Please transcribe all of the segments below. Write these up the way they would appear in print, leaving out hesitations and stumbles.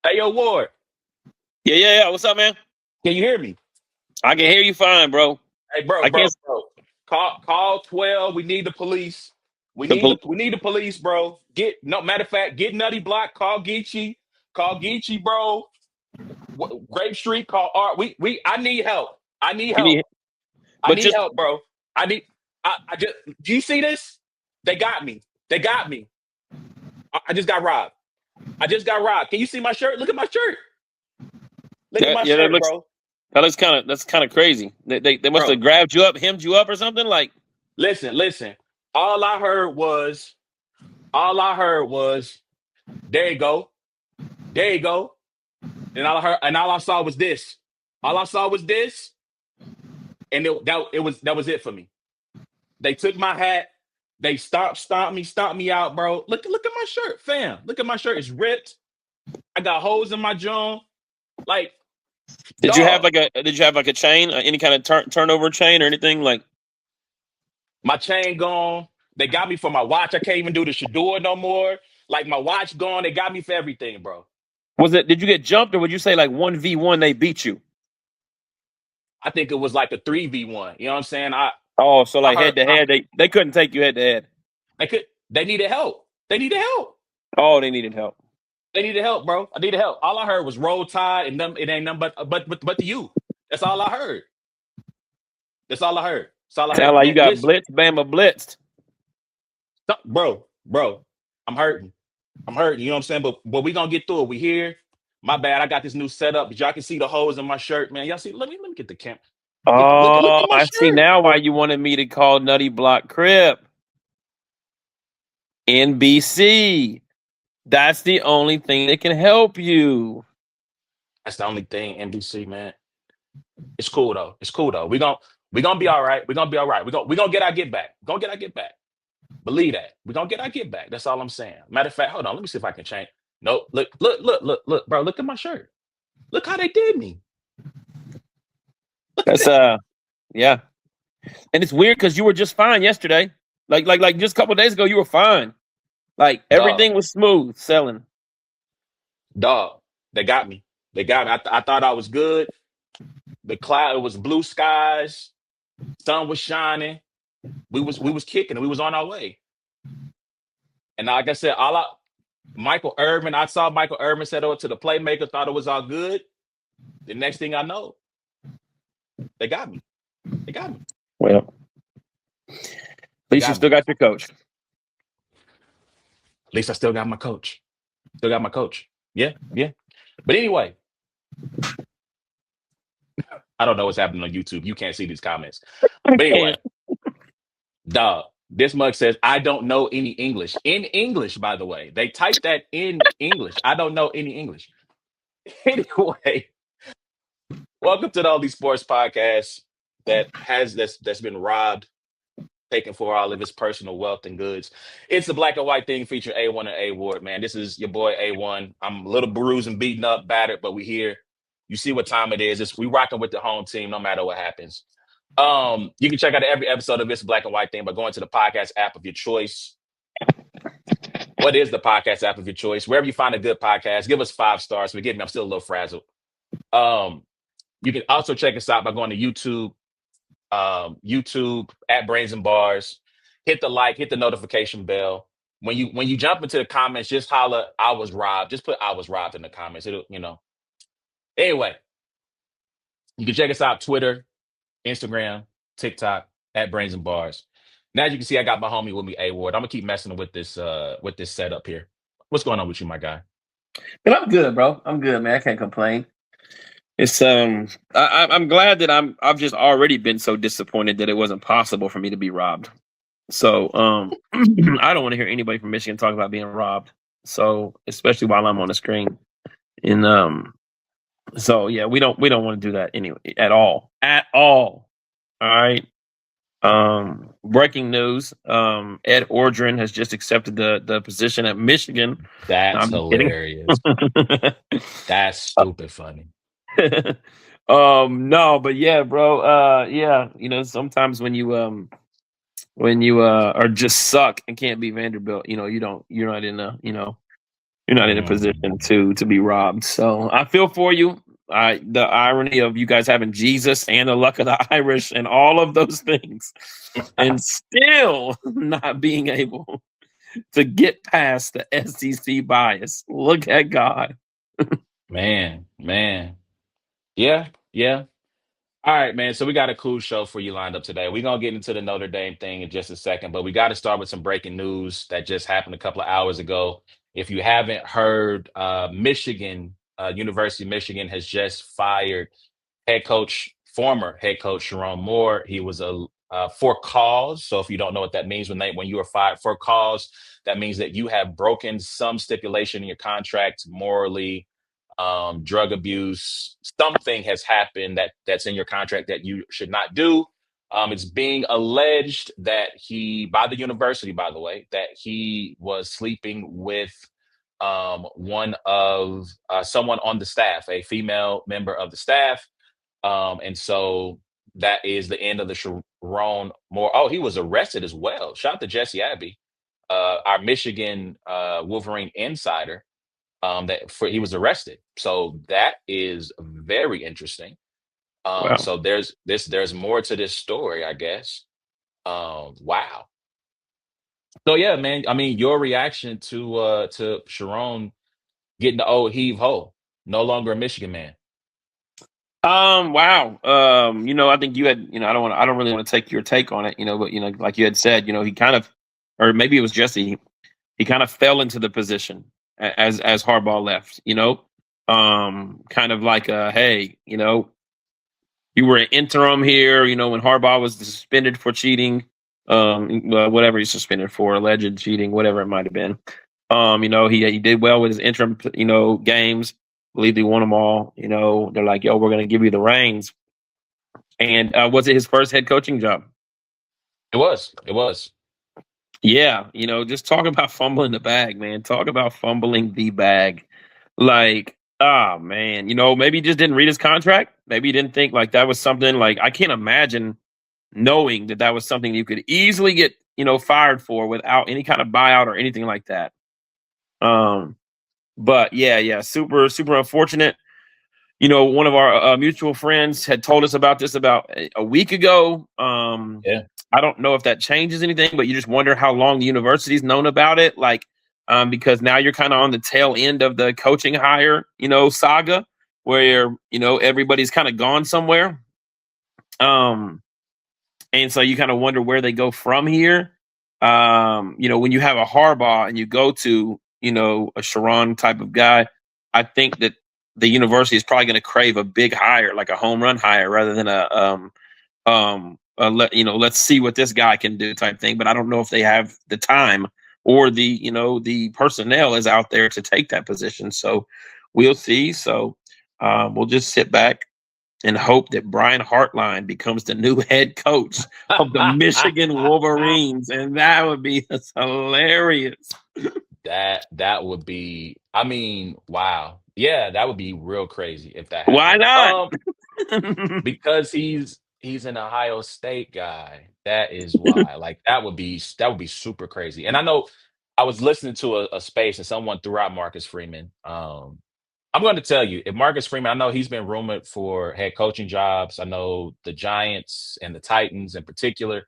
Hey, yo, Ward, Yeah. What's up, man? can you hear me? I can hear you fine, bro. Hey, bro, I bro, can't. bro. Call 12. We need the police. We The need pol- the police, bro. Get no matter of fact, get Nutty Block. Call Geechee. Call Geechee, bro. Grape Street. Call Art. We. I need help. I need you help. need, I but need just help, bro. I need. I just. Do you see this? They got me. They got me. I just got robbed. I just got robbed. Can you see my shirt? Look at my shirt. Look at that, my yeah, that shirt, looks bro. that looks kind of that's kind of crazy. They must Bro, have grabbed you up, hemmed you up, or something. Like, listen. All I heard was. All I heard was. There you go. There you go. And all I heard, and all I saw was this. All I saw was this, and that was it for me. They took my hat. They stomped me out, bro. Look at my shirt, fam. Look at my shirt. It's ripped. I got holes in my jaw. Like, dog. did you have like a chain, any kind of turnover chain or anything? Like, My chain gone. They got me for my watch. I can't even do the Shador no more. Like my watch gone. They got me for everything, bro. was it? Did you get jumped, or would you say like 1v1 they beat you? I think it was like a 3v1. You know what I'm saying? Oh, so I like heard head to head, they couldn't take you head to head. they needed help. They needed help. Oh, they needed help. They needed help, bro. I needed help. All I heard was roll tide and them, it ain't nothing but the you. That's all I heard. That's all I heard. That's all I Sound heard. like you Man, got listen, blitzed, Bama blitzed. bro, I'm hurting. I'm hurting. You know what I'm saying? But we gonna get through it. We here. My bad. I got this new setup. But y'all can see the holes in my shirt, man. Y'all see? Let me get the camera. Look Oh, at my I see shirt. now why you wanted me to call Nutty Block Crip. NBC. That's the only thing that can help you. That's the only thing, NBC, man. It's cool though. It's cool though. We gonna be all right. We gonna be all right. We gonna get our get back. Gonna get our get back. Believe that. We're gonna get our get back. That's all I'm saying. Matter of fact, hold on. Let me see if I can change. Nope. Look, bro. Look at my shirt. Look how they did me. Look at That's that. yeah. And it's weird because you were just fine yesterday. Like just a couple of days ago, you were fine. Like Dog. everything was smooth selling. Dog. They got me. They got me. I thought I was good. The cloud, it was blue skies, sun was shining. We was kicking and we was on our way. And like I said, Michael Irvin, I saw Michael Irvin set over to the playmaker, thought it was all good. The next thing I know, they got me. They got me. Well, at They least you got me. still got your coach. At least I still got my coach. Still got my coach. Yeah. But anyway, I don't know what's happening on YouTube. You can't see these comments. I But can't. anyway, dog, this mug says, I don't know any English. In English, by the way. They typed that in English. I don't know any English. Anyway, welcome to the All These Sports Podcast that's been robbed, taken for all of his personal wealth and goods. It's the black and white thing featuring A1 and A Ward, man. This is your boy A1. I'm a little bruised and beaten up, battered, but we here. You see what time it is. We rocking with the home team no matter what happens. You can check out every episode of this black and white thing by going to the podcast app of your choice. What is the podcast app of your choice? Wherever you find a good podcast, give us 5 stars. Forgive me, I'm still a little frazzled. Um, you can also check us out by going to YouTube at Brains and Bars. Hit the like, hit the notification bell. When you jump into the comments, just holler, I was robbed. Just put I was robbed in the comments. It'll. Anyway, you can check us out Twitter, Instagram, TikTok at Brains and Bars. Now as you can see, I got my homie with me, A Ward. I'm gonna keep messing with this setup here. What's going on with you, my guy? But I'm good, bro. I'm good, man. I can't complain. It's I'm glad that I've just already been so disappointed that it wasn't possible for me to be robbed. So I don't want to hear anybody from Michigan talk about being robbed. So especially while I'm on the screen. And so yeah, we don't want to do that anyway at all. At all. All right. Breaking news. Ed Ordrin has just accepted the position at Michigan. No, That's I'm just kidding. hilarious. That's stupid funny. No, but yeah, bro. Yeah, sometimes when you are just suck and can't beat Vanderbilt, you're not in a you're not in a position Mm. to be robbed. So I feel for you. The irony of you guys having Jesus and the luck of the Irish and all of those things, and still not being able to get past the SEC bias. Look at God. Man, man. Yeah, yeah. All right, man. So we got a cool show for you lined up today. We're gonna get into the Notre Dame thing in just a second, but we got to start with some breaking news that just happened a couple of hours ago. If you haven't heard, Michigan, University of Michigan has just fired former head coach Sharon Moore. He was for cause. So if you don't know what that means, when you are fired for cause, that means that you have broken some stipulation in your contract morally, drug abuse, something has happened that's in your contract that you should not do. It's being alleged that by the university, by the way, that he was sleeping with one of someone on the staff, a female member of the staff. And so that is the end of the Sharon Moore. Oh, he was arrested as well. Shout out to Jesse Abbey, our Michigan Wolverine insider. He was arrested. So that is very interesting. Wow. So there's more to this story, I guess. Wow. So yeah, man. I mean, your reaction to Sharon getting the old heave ho, no longer a Michigan man. Wow. I think you had, I don't really want to take your take on it, but like you had said, he kind of, or maybe it was Jesse, he kind of fell into the position as Harbaugh left, kind of like, hey, you were an interim here, when Harbaugh was suspended for cheating, well, whatever he's suspended for, alleged cheating, whatever it might have been. He did well with his interim, games. Believe he won them all. They're like, yo, we're gonna give you the reins. And was it his first head coaching job? It was. It was. Yeah, just talk about fumbling the bag, man. Talk about fumbling the bag. Like, ah, man, maybe he just didn't read his contract. Maybe he didn't think like that was something like I can't imagine knowing that was something you could easily get, fired for without any kind of buyout or anything like that. Um, but yeah, super, super unfortunate. One of our mutual friends had told us about this about a week ago. Yeah. I don't know if that changes anything, but you just wonder how long the university's known about it. Like, because now you're kind of on the tail end of the coaching hire, saga where, everybody's kind of gone somewhere. And so you kind of wonder where they go from here. When you have a Harbaugh and you go to, a Sharon type of guy, I think that the university is probably going to crave a big hire, like a home run hire, rather than let's see what this guy can do type thing. But I don't know if they have the time or the personnel is out there to take that position. So we'll see. So we'll just sit back and hope that Brian Hartline becomes the new head coach of the Michigan Wolverines, and that would be hilarious. That would be, I mean, wow. Yeah, that would be real crazy if that Why happened. not? Because he's an Ohio State guy. That is why. Like that would be super crazy. And I know I was listening to a space and someone threw out Marcus Freeman. I'm going to tell you, if Marcus Freeman, I know he's been rumored for head coaching jobs. I know the Giants and the Titans in particular.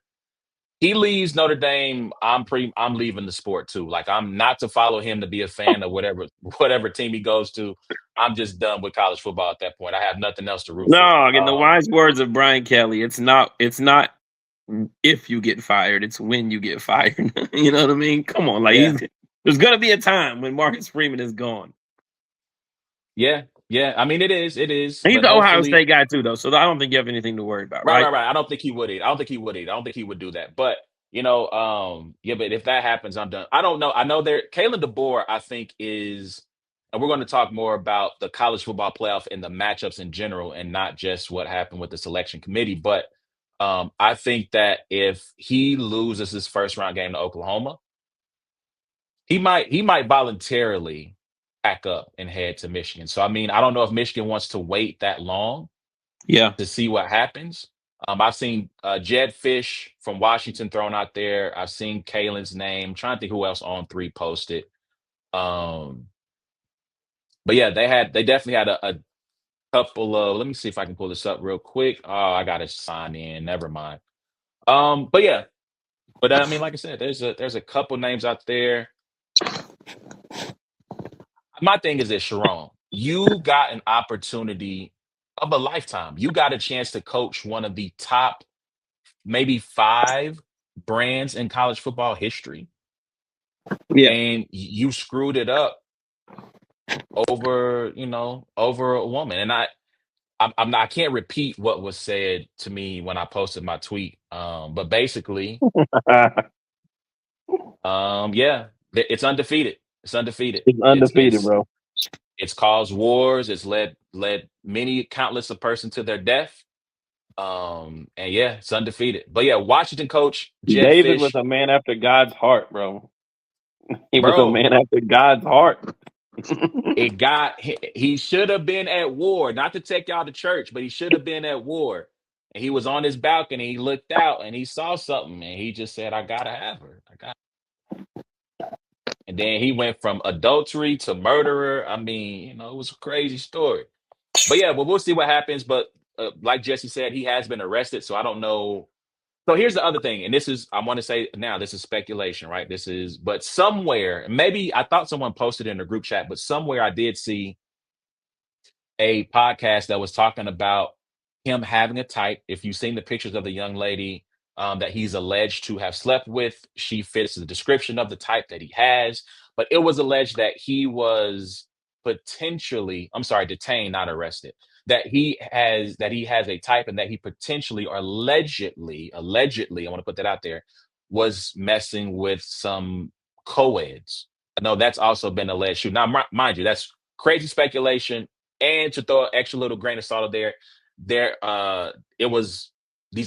He leaves Notre Dame, I'm leaving the sport too. Like I'm not to follow him to be a fan of whatever team he goes to. I'm just done with college football at that point. I have nothing else to root for. No, in the wise words of Brian Kelly, it's not if you get fired, it's when you get fired. You know what I mean? Come on, like Yeah, there's gonna be a time when Marcus Freeman is gone. yeah, yeah. I mean, it is, He's but the Ohio hopefully, State guy too, though, so I don't think you have anything to worry about, right, right? right, right. I don't think he would. I don't think he would eat. I don't think he would do that. But yeah. But if that happens, I'm done. I don't know. I know there. Kalen DeBoer, I think is, and we're going to talk more about the college football playoff and the matchups in general, and not just what happened with the selection committee. But I think that if he loses his first round game to Oklahoma, he might voluntarily pack up and head to Michigan. So I mean, I don't know if Michigan wants to wait that long Yeah. to see what happens. I've seen Jed Fish from Washington thrown out there. I've seen Kalen's name. Trying to think who else on three posted. Um, But yeah, they definitely had a couple of. Let me see if I can pull this up real quick. Oh, I gotta sign in. Never mind. But yeah, but I mean, like I said, there's a couple names out there. My thing is this, Sharon, you got an opportunity of a lifetime. You got a chance to coach one of the top, maybe five brands in college football history, Yeah. and you screwed it up over, over a woman. And I'm not, I can't repeat what was said to me when I posted my tweet. But basically, yeah, it's undefeated. It's undefeated. It's It's undefeated, it's bro. it's caused wars. It's led many countless a person to their death. And yeah, it's undefeated. But yeah, Washington coach Jed David was Fish, a man after God's heart, bro. He was a bro, man after God's heart. he should have been at war. Not to take y'all to church, but he should have been at war. And he was on his balcony. He looked out and he saw something, and he just said, "I gotta have her. I got." And then he went from adultery to murderer. I mean, it was a crazy story. But yeah, well, we'll see what happens. But like Jesse said, he has been arrested, so I don't know. So here's the other thing, and this is, I want to say now, this is speculation, right? But somewhere, maybe I thought someone posted in the group chat, but somewhere I did see a podcast that was talking about him having a type. If you've seen the pictures of the young lady that he's alleged to have slept with, she fits the description of the type that he has. But it was alleged that he was potentially, I'm sorry, detained, not arrested. That he has a type, and that he potentially or allegedly, I want to put that out there, was messing with some co-eds. I know that's also been alleged too. Now, mind you, that's crazy speculation. And to throw an extra little grain of salt there, it was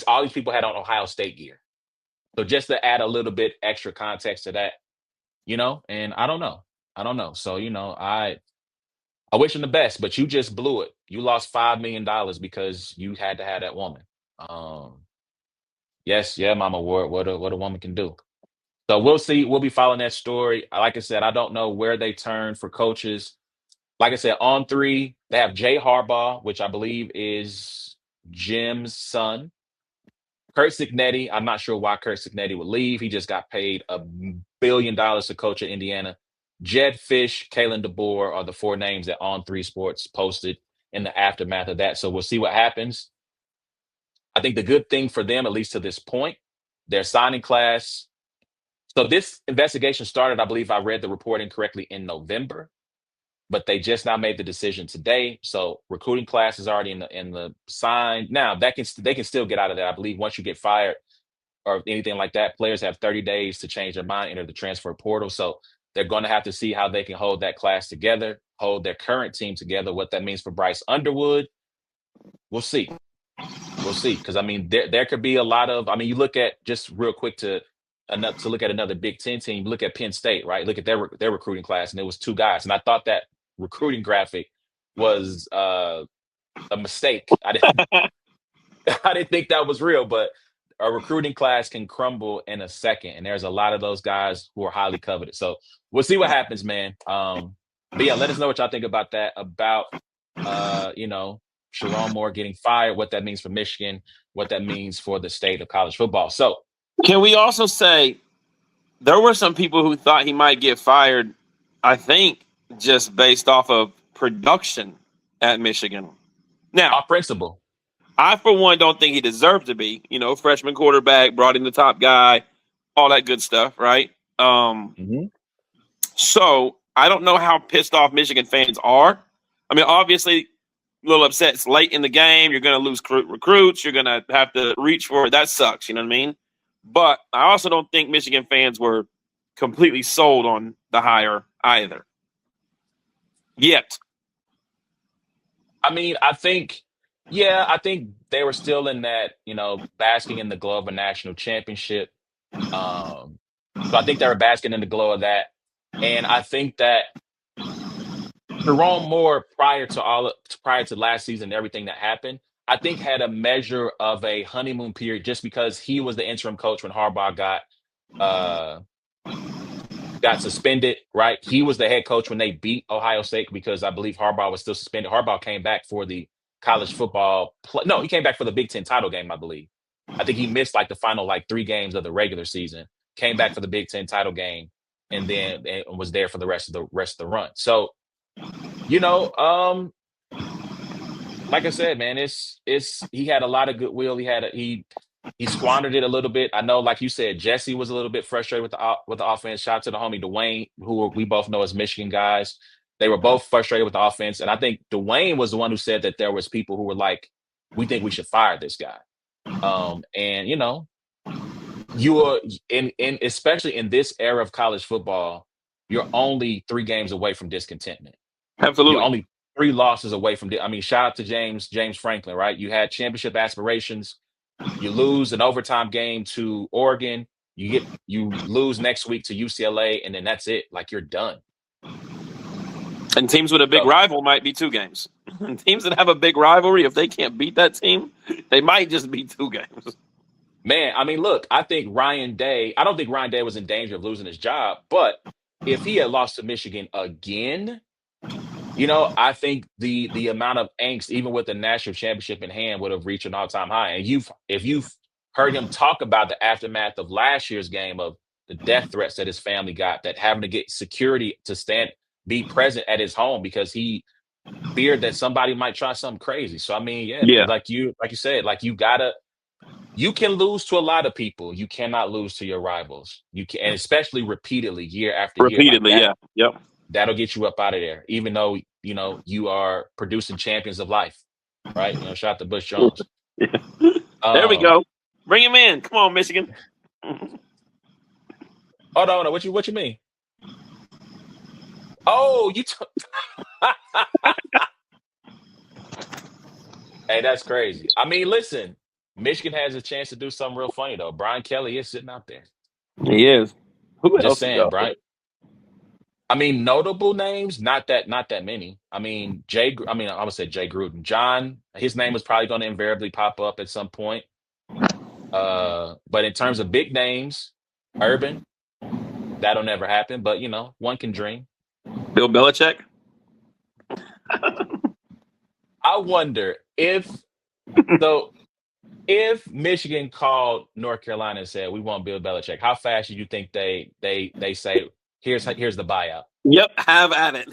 all these people had on Ohio State gear. So just to add a little bit extra context to that, and I don't know. I don't know. So, I wish him the best, but you just blew it. You lost $5 million because you had to have that woman. Um, yes, yeah, Mama Ward, what a woman can do. So we'll see. We'll be following that story. Like I said, I don't know where they turn for coaches. Like I said, on three, they have Jay Harbaugh, which I believe is Jim's son. Kurt Signetti, I'm not sure why Kurt Signetti would leave. He just got paid $1 billion to coach at Indiana. Jed Fish, Kalen DeBoer are the four names that On Three Sports posted in the aftermath of that. So we'll see what happens. I think the good thing for them, at least to this point, their signing class. So this investigation started, I believe I read the report incorrectly, in November, but they just now made the decision today. So recruiting class is already in the sign. Now they can still get out of that. I believe once you get fired or anything like that, players have 30 days to change their mind, enter the transfer portal. So they're going to have to see how they can hold that class together, hold their current team together. What that means for Bryce Underwood, we'll see. We'll see. Because I mean, there could be a lot of. I mean, you look at, just real quick, to look at another Big Ten team. Look at Penn State, right? Look at their recruiting class, and it was two guys. And I thought that recruiting graphic was a mistake. I didn't think that was real, but a recruiting class can crumble in a second, and there's a lot of those guys who are highly coveted. So we'll see what happens, man. But yeah, let us know what y'all think about that. About Sharon Moore getting fired, what that means for Michigan, what that means for the state of college football. So Can we also say there were some people who thought he might get fired, I think, just based off of production at Michigan. Now, our principle. I, for one, don't think he deserved to be. Freshman quarterback, brought in the top guy, all that good stuff, right? Mhm. So I don't know how pissed off Michigan fans are. I mean, obviously, a little upset. It's late in the game. You're going to lose recruits. You're going to have to reach for it. That sucks. You know what I mean? But I also don't think Michigan fans were completely sold on the hire either. Yet. I mean, I think they were still in that, basking in the glow of a national championship. Um, so I think they were basking in the glow of that. And I think that Jerome Moore, prior to last season, everything that happened, I think had a measure of a honeymoon period, just because he was the interim coach when Harbaugh got uh got suspended, right? He was the head coach when they beat Ohio State because I believe Harbaugh was still suspended. Harbaugh came back for the college football play. No, he came back for the Big Ten title game, I believe. I think he missed like the final like 3 games of the regular season, came back for the Big Ten title game, and then and was there for the rest of the run. So, you know, like I said, man, it's he had a lot of goodwill. He squandered it a little bit. I know, like you said, Jesse was a little bit frustrated with the offense. Shout out to the homie Dwayne, who we both know as Michigan guys. They were both frustrated with the offense, and I think Dwayne was the one who said that there was people who were like, "We think we should fire this guy." And you are in especially in this era of college football, you're only 3 games away from discontentment. You're Absolutely. only 3 losses away from. I mean, shout out to James Franklin, right? You had championship aspirations. You lose an overtime game to Oregon. You lose next week to UCLA, and then that's it. Like you're done. And teams with a big So, rival might be 2 games. Teams that have a big rivalry, if they can't beat that team, they might just be 2 games. man, I mean, look, I think Ryan Day. I don't think Ryan Day was in danger of losing his job, but if he had lost to Michigan again, I think the amount of angst, even with the national championship in hand, would have reached an all-time high. And if you've heard him talk about the aftermath of last year's game of the death threats that his family got, that having to get security to be present at his home because he feared that somebody might try something crazy. So I mean, yeah, man, Yeah, like you said, like you can lose to a lot of people. You cannot lose to your rivals. You can, and especially repeatedly, year after year, like repeatedly. that. Yeah, yep. That'll get you up out of there, even though you are producing champions of life, right? Shout out to Bush Jones. Yeah. There we Um, go. Bring him in. Come on, Michigan. hold on, what you mean? Oh, hey, that's crazy. I mean, listen, Michigan has a chance to do something real funny though. Brian Kelly is sitting out there. He is. Who Just else is saying, out there? Brian. I mean, notable names, not that many. I mean, I mean, I would say Jay Gruden. John, his name is probably going to invariably pop up at some point. But in terms of big names, Urban, that'll never happen. But one can dream. Bill Belichick. I wonder so if Michigan called North Carolina and said we want Bill Belichick, how fast do you think they say here's the buyout? Yep, have at it.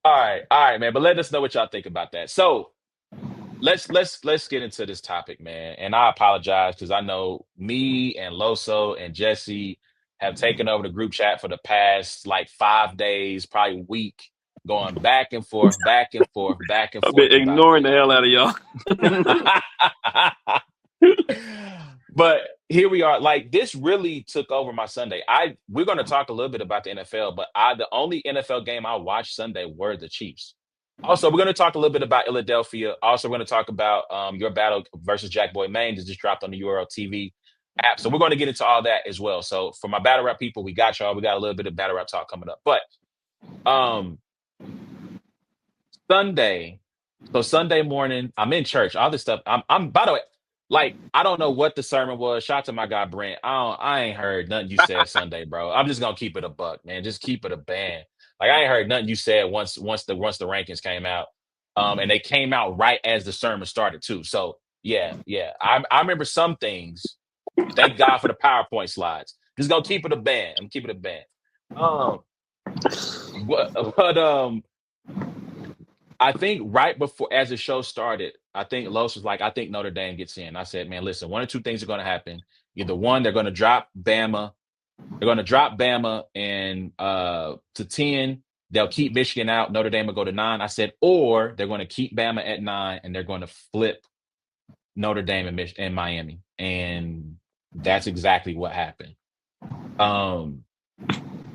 All right, man. But let us know what y'all think about that. So let's get into this topic, man. And I apologize because I know me and Loso and Jesse have taken over the group chat for the past like 5 days, probably week, going back and forth, back and I've been forth about ignoring the this. hell out of y'all. But here we are. Like this really took over my Sunday. We're going to talk a little bit about the NFL, but the only NFL game I watched Sunday were the Chiefs. Also, we're going to talk a little bit about Philadelphia. Also, we're going to talk about your battle versus Jack Boy Maine that just dropped on the URL TV app. So we're going to get into all that as well. So for my battle rap people, we got y'all. We got a little bit of battle rap talk coming up. But um Sunday, so Sunday morning, I'm in church. All this stuff. I'm by the way, like I don't know what the sermon was. Shout out to my guy Brent. I ain't heard nothing you said Sunday, bro. I'm just gonna keep it a buck, man. Just keep it a band. Like I ain't heard nothing you said once the rankings came out. And they came out right as the sermon started too. So yeah. I remember some things. Thank God for the PowerPoint slides. Just gonna keep it a band. I'm keeping it a band. Um, but I think right before, as the show started, I think Los was like, I think Notre Dame gets in. I said, man, listen, one or two things are going to happen. Either one, they're going to drop Bama. They're going to drop Bama and to 10. They'll keep Michigan out. Notre Dame will go to 9. I said, or they're going to keep Bama at 9 and they're going to flip Notre Dame and Miami. And that's exactly what happened. Um,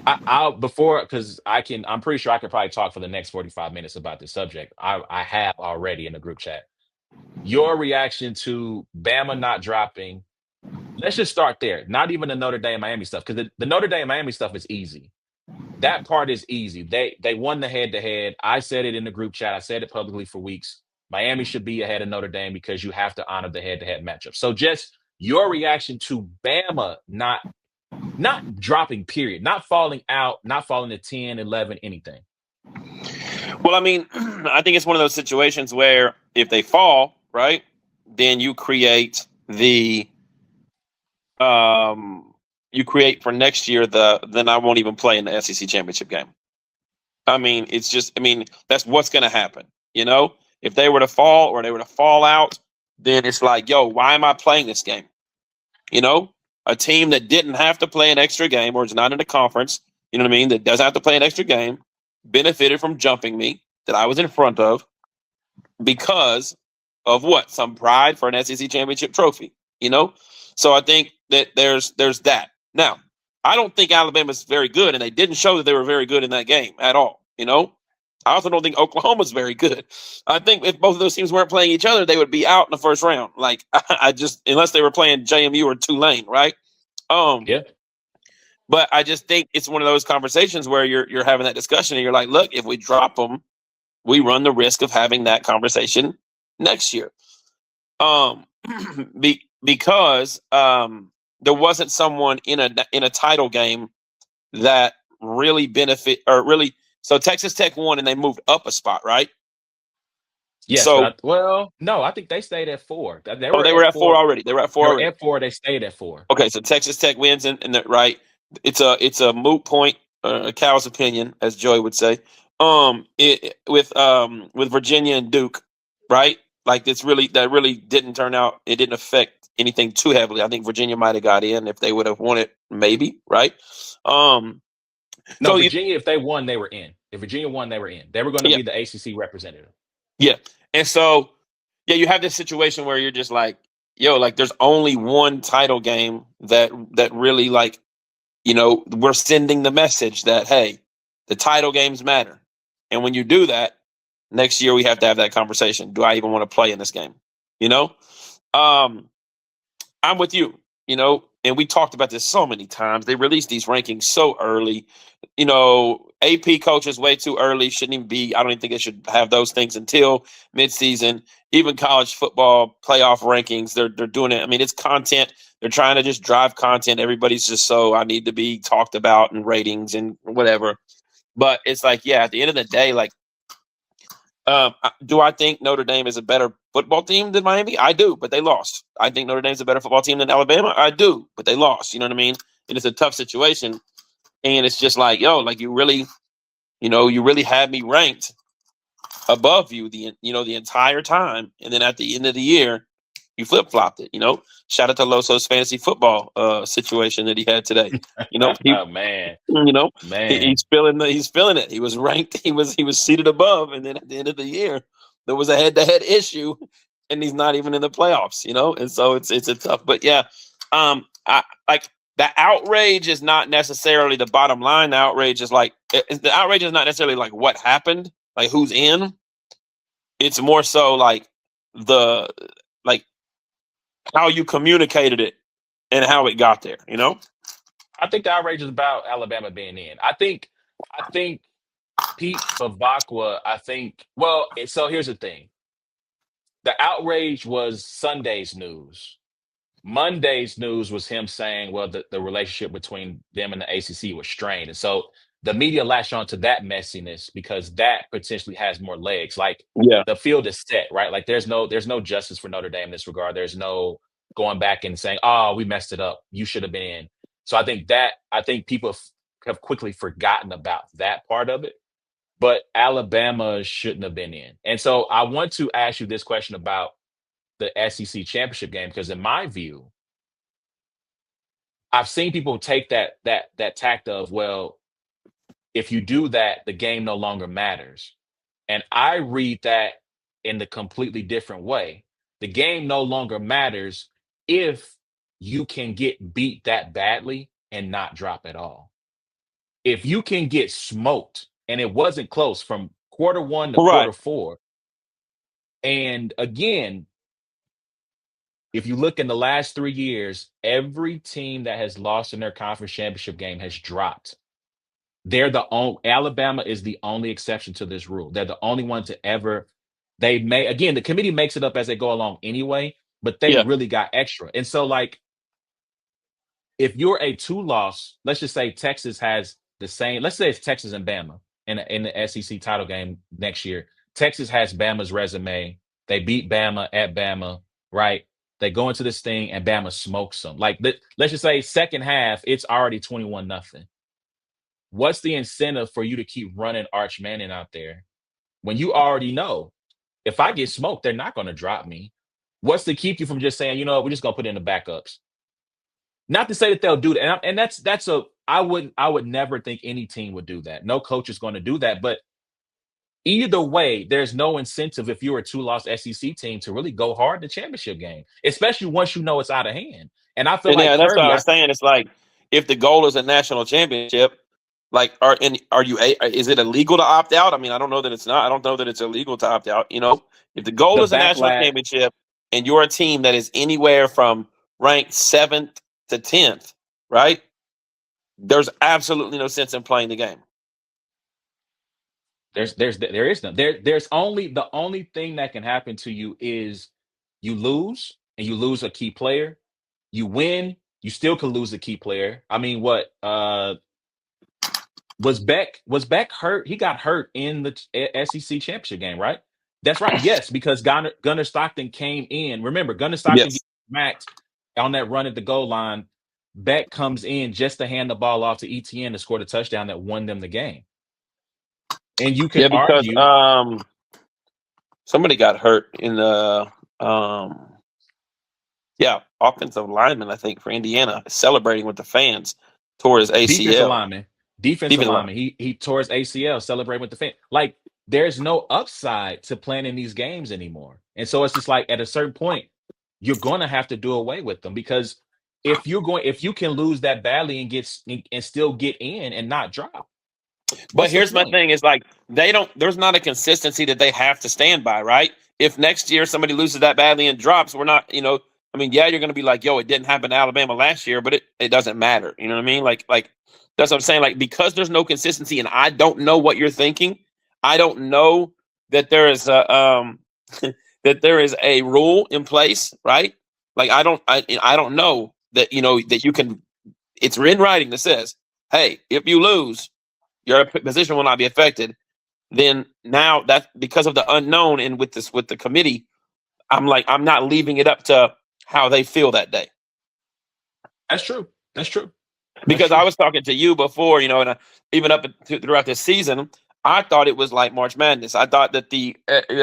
I'll before because I'm pretty sure I could probably talk for the next 45 minutes about this subject. I have already in the group chat. Your reaction to Bama not dropping. Let's just start there. Not even the Notre Dame Miami stuff, because the Notre Dame Miami stuff is easy. That part is easy. They won the head to head. I said it in the group chat. I said it publicly for weeks. Miami should be ahead of Notre Dame because you have to honor the head to head matchup. So just your reaction to Bama not Not dropping, period. Not falling out, not falling to 10, 11, anything. Well, I mean, I think it's one of those situations where if they fall, right, then you create for next year then I won't even play in the SEC championship game. I mean, it's just I mean, that's what's going to happen, you know? If they were to fall or they were to fall out, then it's like, yo, why am I playing this game? You know, a team that didn't have to play an extra game or is not in the conference, you know what I mean, that doesn't have to play an extra game, benefited from jumping me that I was in front of because of what? Some pride for an SEC championship trophy, you know? So I think that there's that. Now, I don't think Alabama's very good, and they didn't show that they were very good in that game at all, you know? I also don't think Oklahoma's very good. I think if both of those teams weren't playing each other, they would be out in the first round. Like I just unless they were playing JMU or Tulane, right? Um, Yeah. but I just think it's one of those conversations where you're having that discussion and you're like, look, if we drop them, we run the risk of having that conversation next year. Um, because there wasn't someone in a title game that really benefit or really. So Texas Tech won and they moved up a spot, right? Yes, So but well, no, I think they stayed at 4. They oh, were they were at at four 4. already. They were at They four were already. at 4. They stayed at 4. Okay, so Texas Tech wins in the right. It's a moot point, a cow's opinion, as Joey would say. With Virginia and Duke, right? Like that really didn't turn out. It didn't affect anything too heavily. I think Virginia might have got in if they would have won it, maybe, right? Um, No, so you, Virginia, if they won, they were in. If Virginia won, they were in. They were going to yeah, be the ACC representative. yeah, and so yeah, you have this situation where you're just like, yo, like there's only one title game that really like we're sending the message that, hey, the title games matter. And when you do that, next year we have to have that conversation. Do I even want to play in this game? You know? Um, I'm with you, and we talked about this so many times. They released these rankings so early. AP coaches way too early. Shouldn't even be, I don't even think they should have those things until midseason. Even college football playoff rankings, they're doing it. I mean, it's content. They're trying to just drive content. Everybody's just so I need to be talked about and ratings and whatever. But it's like, yeah, at the end of the day, like do I think Notre Dame is a better football team than Miami? I do, but they lost. I think Notre Dame's a better football team than Alabama. I do, but they lost. You know what I mean? And it's a tough situation. And it's just like, yo, like you really had me ranked above you the entire time, and then at the end of the year, you flip flopped it. Shout out to Loso's fantasy football situation that he had today. He Oh man, you know, man. he's feeling it. He was ranked. He was seated above, and then at the end of the year, there was a head-to-head issue, and he's not even in the playoffs. And so it's a tough. But yeah, I like the outrage is not necessarily the bottom line. The outrage is the outrage is not necessarily like what happened, like who's in. It's more so like the like how you communicated it and how it got there. I think the outrage is about Alabama being in. I think Pete Favakwa, well, so here's the thing. The outrage was Sunday's news. Monday's news was him saying, well, the relationship between them and the ACC was strained. And so the media latched onto that messiness because that potentially has more legs. Like Yeah, the field is set, right? Like there's no justice for Notre Dame in this regard. There's no going back and saying, oh, we messed it up. You should have been in. So I think people have quickly forgotten about that part of it. But Alabama shouldn't have been in. And so I want to ask you this question about the SEC championship game because in my view, I've seen people take that tact of, well, if you do that, the game no longer matters. And I read that in the completely different way. The game no longer matters if you can get beat that badly and not drop at all. If you can get smoked, and it wasn't close from quarter one to right. quarter four. And again, if you look in the last 3 years, every team that has lost in their conference championship game has dropped. They're the only Alabama is the only exception to this rule. They're the only one to ever. They may again the committee makes it up as they go along anyway, but they Yeah, really got extra. And so like if you're a two loss, let's just say Texas has the same. Let's say it's Texas and Bama in the SEC title game next year. Texas has Bama's resume. They beat Bama at Bama, right? They go into this thing and Bama smokes them. Like let's just say second half, it's already 21-0. What's the incentive for you to keep running Arch Manning out there when you already know if I get smoked, they're not going to drop me? What's to keep you from just saying, we're just going to put in the backups? Not to say that they'll do that, and that's a I would never think any team would do that. No coach is going to do that, but either way, there's no incentive if you're a two-loss SEC team to really go hard in the championship game, especially once you know it's out of hand. And I feel And like yeah, that's what Kirby, I was saying. It's like if the goal is a national championship, like is it illegal to opt out? I mean, I don't know that it's not. I don't know that it's illegal to opt out. If the goal the is a national backlash, championship and you're a team that is anywhere from ranked 7th to 10th, right? There's absolutely no sense in playing the game. there is none. There's only the only thing that can happen to you is you lose and you lose a key player. You win, you still could lose a key player. I mean, what was Beck hurt? He got hurt in the SEC championship game, right? That's right. Yes, because Gunnar Stockton came in. Remember, Gunnar Stockton Yes. gets smacked on that run at the goal line. Beck comes in just to hand the ball off to ETN to score the touchdown that won them the game. And you can Yeah, because argue somebody got hurt in the offensive lineman, I think, for Indiana, celebrating with the fans, tore his defensive ACL. lineman, defensive Even line. lineman, he tore his ACL celebrating with the fan. Like, there's no upside to playing in these games anymore. And so it's just like at a certain point, you're going to have to do away with them, because if you can lose that badly and still get in and not drop, But what's the here's my point? thing: is like there's not a consistency that they have to stand by, right? If next year somebody loses that badly and drops, we're not, I mean, yeah, you're going to be like, yo, it didn't happen to Alabama last year, but it doesn't matter. You know what I mean? Like that's what I'm saying. Like, because there's no consistency, and I don't know what you're thinking. I don't know that there is a that there is a rule in place, right? Like, I don't know that that you can. It's in writing that says, hey, if you lose, your position will not be affected. Then now that because of the unknown and with the committee, I'm not leaving it up to how they feel that day. That's true. That's true. That's Because I true. was talking to you before, and even throughout this season, I thought it was like March Madness. I thought that the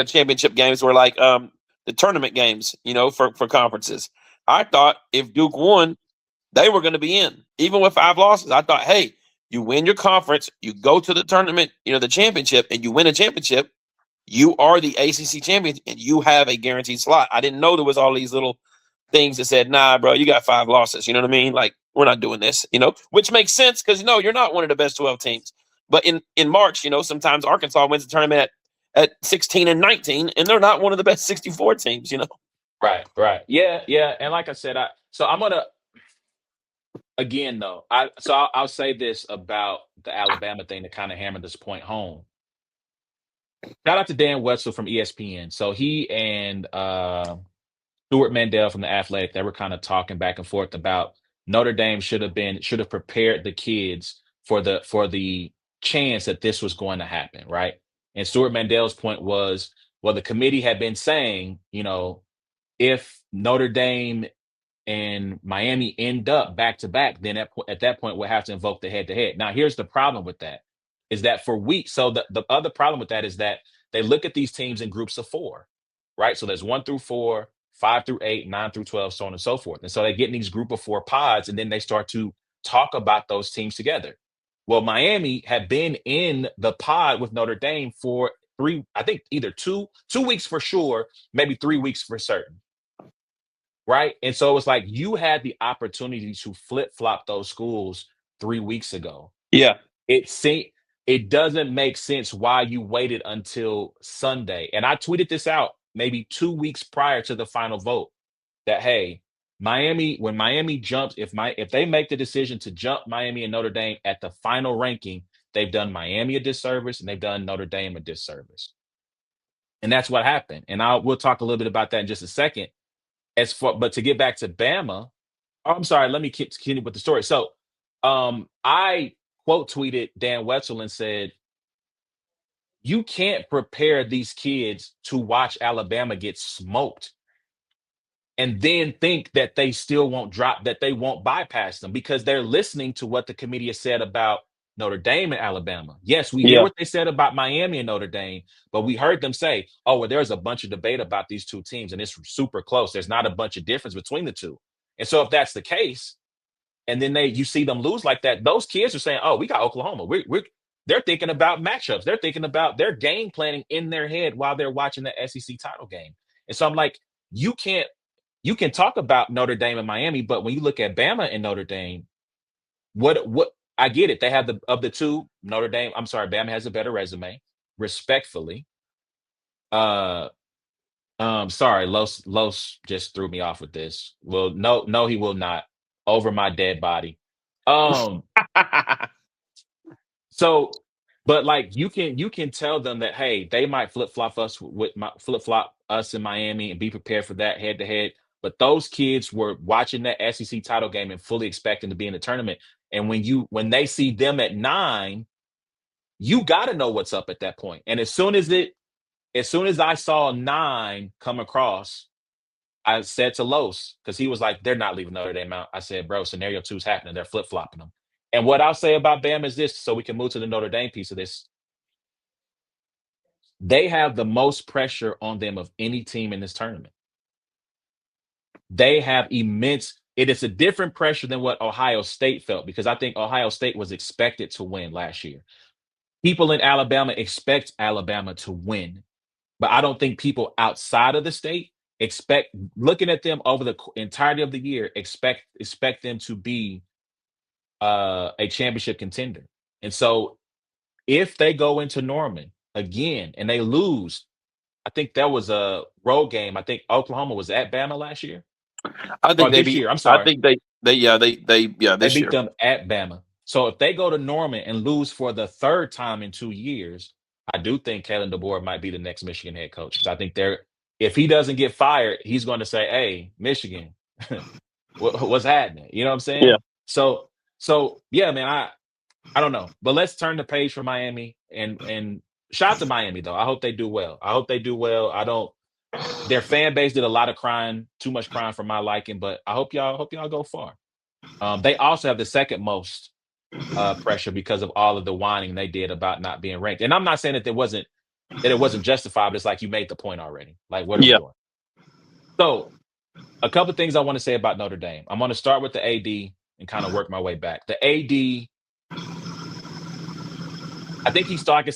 championship games were like the tournament games, for conferences. I thought if Duke won, they were going to be in, even with 5 losses. I thought, hey, you win your conference, you go to the tournament, the championship, and you win a championship, you are the ACC champion, and you have a guaranteed slot. I didn't know there was all these little things that said, nah, bro, you got 5 losses. You know what I mean? Like, we're not doing this, which makes sense because, no, you're not one of the best 12 teams. But in March, sometimes Arkansas wins the tournament at 16-19, and they're not one of the best 64 teams. Right. Right. Yeah. Yeah. And like I said, I'm gonna again though. I'll say this about the Alabama thing to kind of hammer this point home. Shout out to Dan Wetzel from ESPN. So he and Stuart Mandel from the Athletic, they were kind of talking back and forth about Notre Dame should have prepared the kids for the chance that this was going to happen, right? And Stuart Mandel's point was, well, the committee had been saying, if Notre Dame and Miami end up back to back, then at that point we'll have to invoke the head to head. Now, here's the problem with that is that for weeks. So the other problem with that is that they look at these teams in groups of 4, right? So there's 1 through 4, 5 through 8, 9 through 12, so on and so forth. And so they get in these group of 4 pods, and then they start to talk about those teams together. Well, Miami had been in the pod with Notre Dame for 3, I think either 2 weeks for sure, maybe 3 weeks for certain. Right. And so it's like you had the opportunity to flip flop those schools 3 weeks ago. Yeah. It doesn't make sense why you waited until Sunday. And I tweeted this out maybe 2 weeks prior to the final vote that, hey, when Miami jumps, if they make the decision to jump Miami and Notre Dame at the final ranking, they've done Miami a disservice and they've done Notre Dame a disservice. And that's what happened. And we'll talk a little bit about that in just a second. But to get back to Bama, Oh, I'm sorry. Let me continue with the story. So, I quote tweeted Dan Wetzel and said, "You can't prepare these kids to watch Alabama get smoked and then think that they still won't drop, that they won't bypass them because they're listening to what the committee has said about Notre Dame and Alabama. Yes, we hear Yeah. what they said about Miami and Notre Dame, but we heard them say, oh, well, there's a bunch of debate about these two teams and it's super close. There's not a bunch of difference between the two. And so if that's the case, and then you see them lose like that, those kids are saying, oh, we got Oklahoma. They're thinking about matchups. They're thinking about their game planning in their head while they're watching the SEC title game. And so I'm like, you can't you can talk about Notre Dame and Miami, but when you look at Bama and Notre Dame, what I get it. They have the two, Notre Dame. I'm sorry, Bama has a better resume, respectfully. Uh sorry, Los just threw me off with this. Well, no, he will not. Over my dead body. Um, So, but like you can tell them that hey, they might flip flop us in Miami and be prepared for that head to head. But those kids were watching that SEC title game and fully expecting to be in the tournament. And when they see them at 9, you got to know what's up at that point. And as soon as I saw 9 come across, I said to Los, because he was like, they're not leaving Notre Dame out. I said, bro, scenario two is happening. They're flip flopping them. And what I'll say about Bam is this, so we can move to the Notre Dame piece of this. They have the most pressure on them of any team in this tournament. They have it is a different pressure than what Ohio State felt because I think Ohio State was expected to win last year. People in Alabama expect Alabama to win, but I don't think people outside of the state expect looking at them over the entirety of the year expect them to be a championship contender. And so if they go into Norman again and they lose, I think that was a road game. I think Oklahoma was at Bama last year I or think they this beat. year. I'm I sorry. think they yeah they yeah They this beat year. them at Bama. So if they go to Norman and lose for the third time in 2 years, I do think Kalen DeBoer might be the next Michigan head coach because I think if he doesn't get fired, he's going to say, "Hey, Michigan, what's happening?" You know what I'm Yeah. saying? So, yeah, man, I don't know, but let's turn the page for Miami and shout out to Miami though. I hope they do well. I hope they do well. I don't. Their fan base did a lot of crying, too much crying for my liking, but I hope y'all go far. They also have the second most pressure because of all of the whining they did about not being ranked. And I'm not saying that it wasn't justified, but it's like you made the point already. Like, what are we Yeah. doing? So, a couple things I want to say about Notre Dame. I'm going to start with the AD and kind of work my way back. The AD, I think he's talking.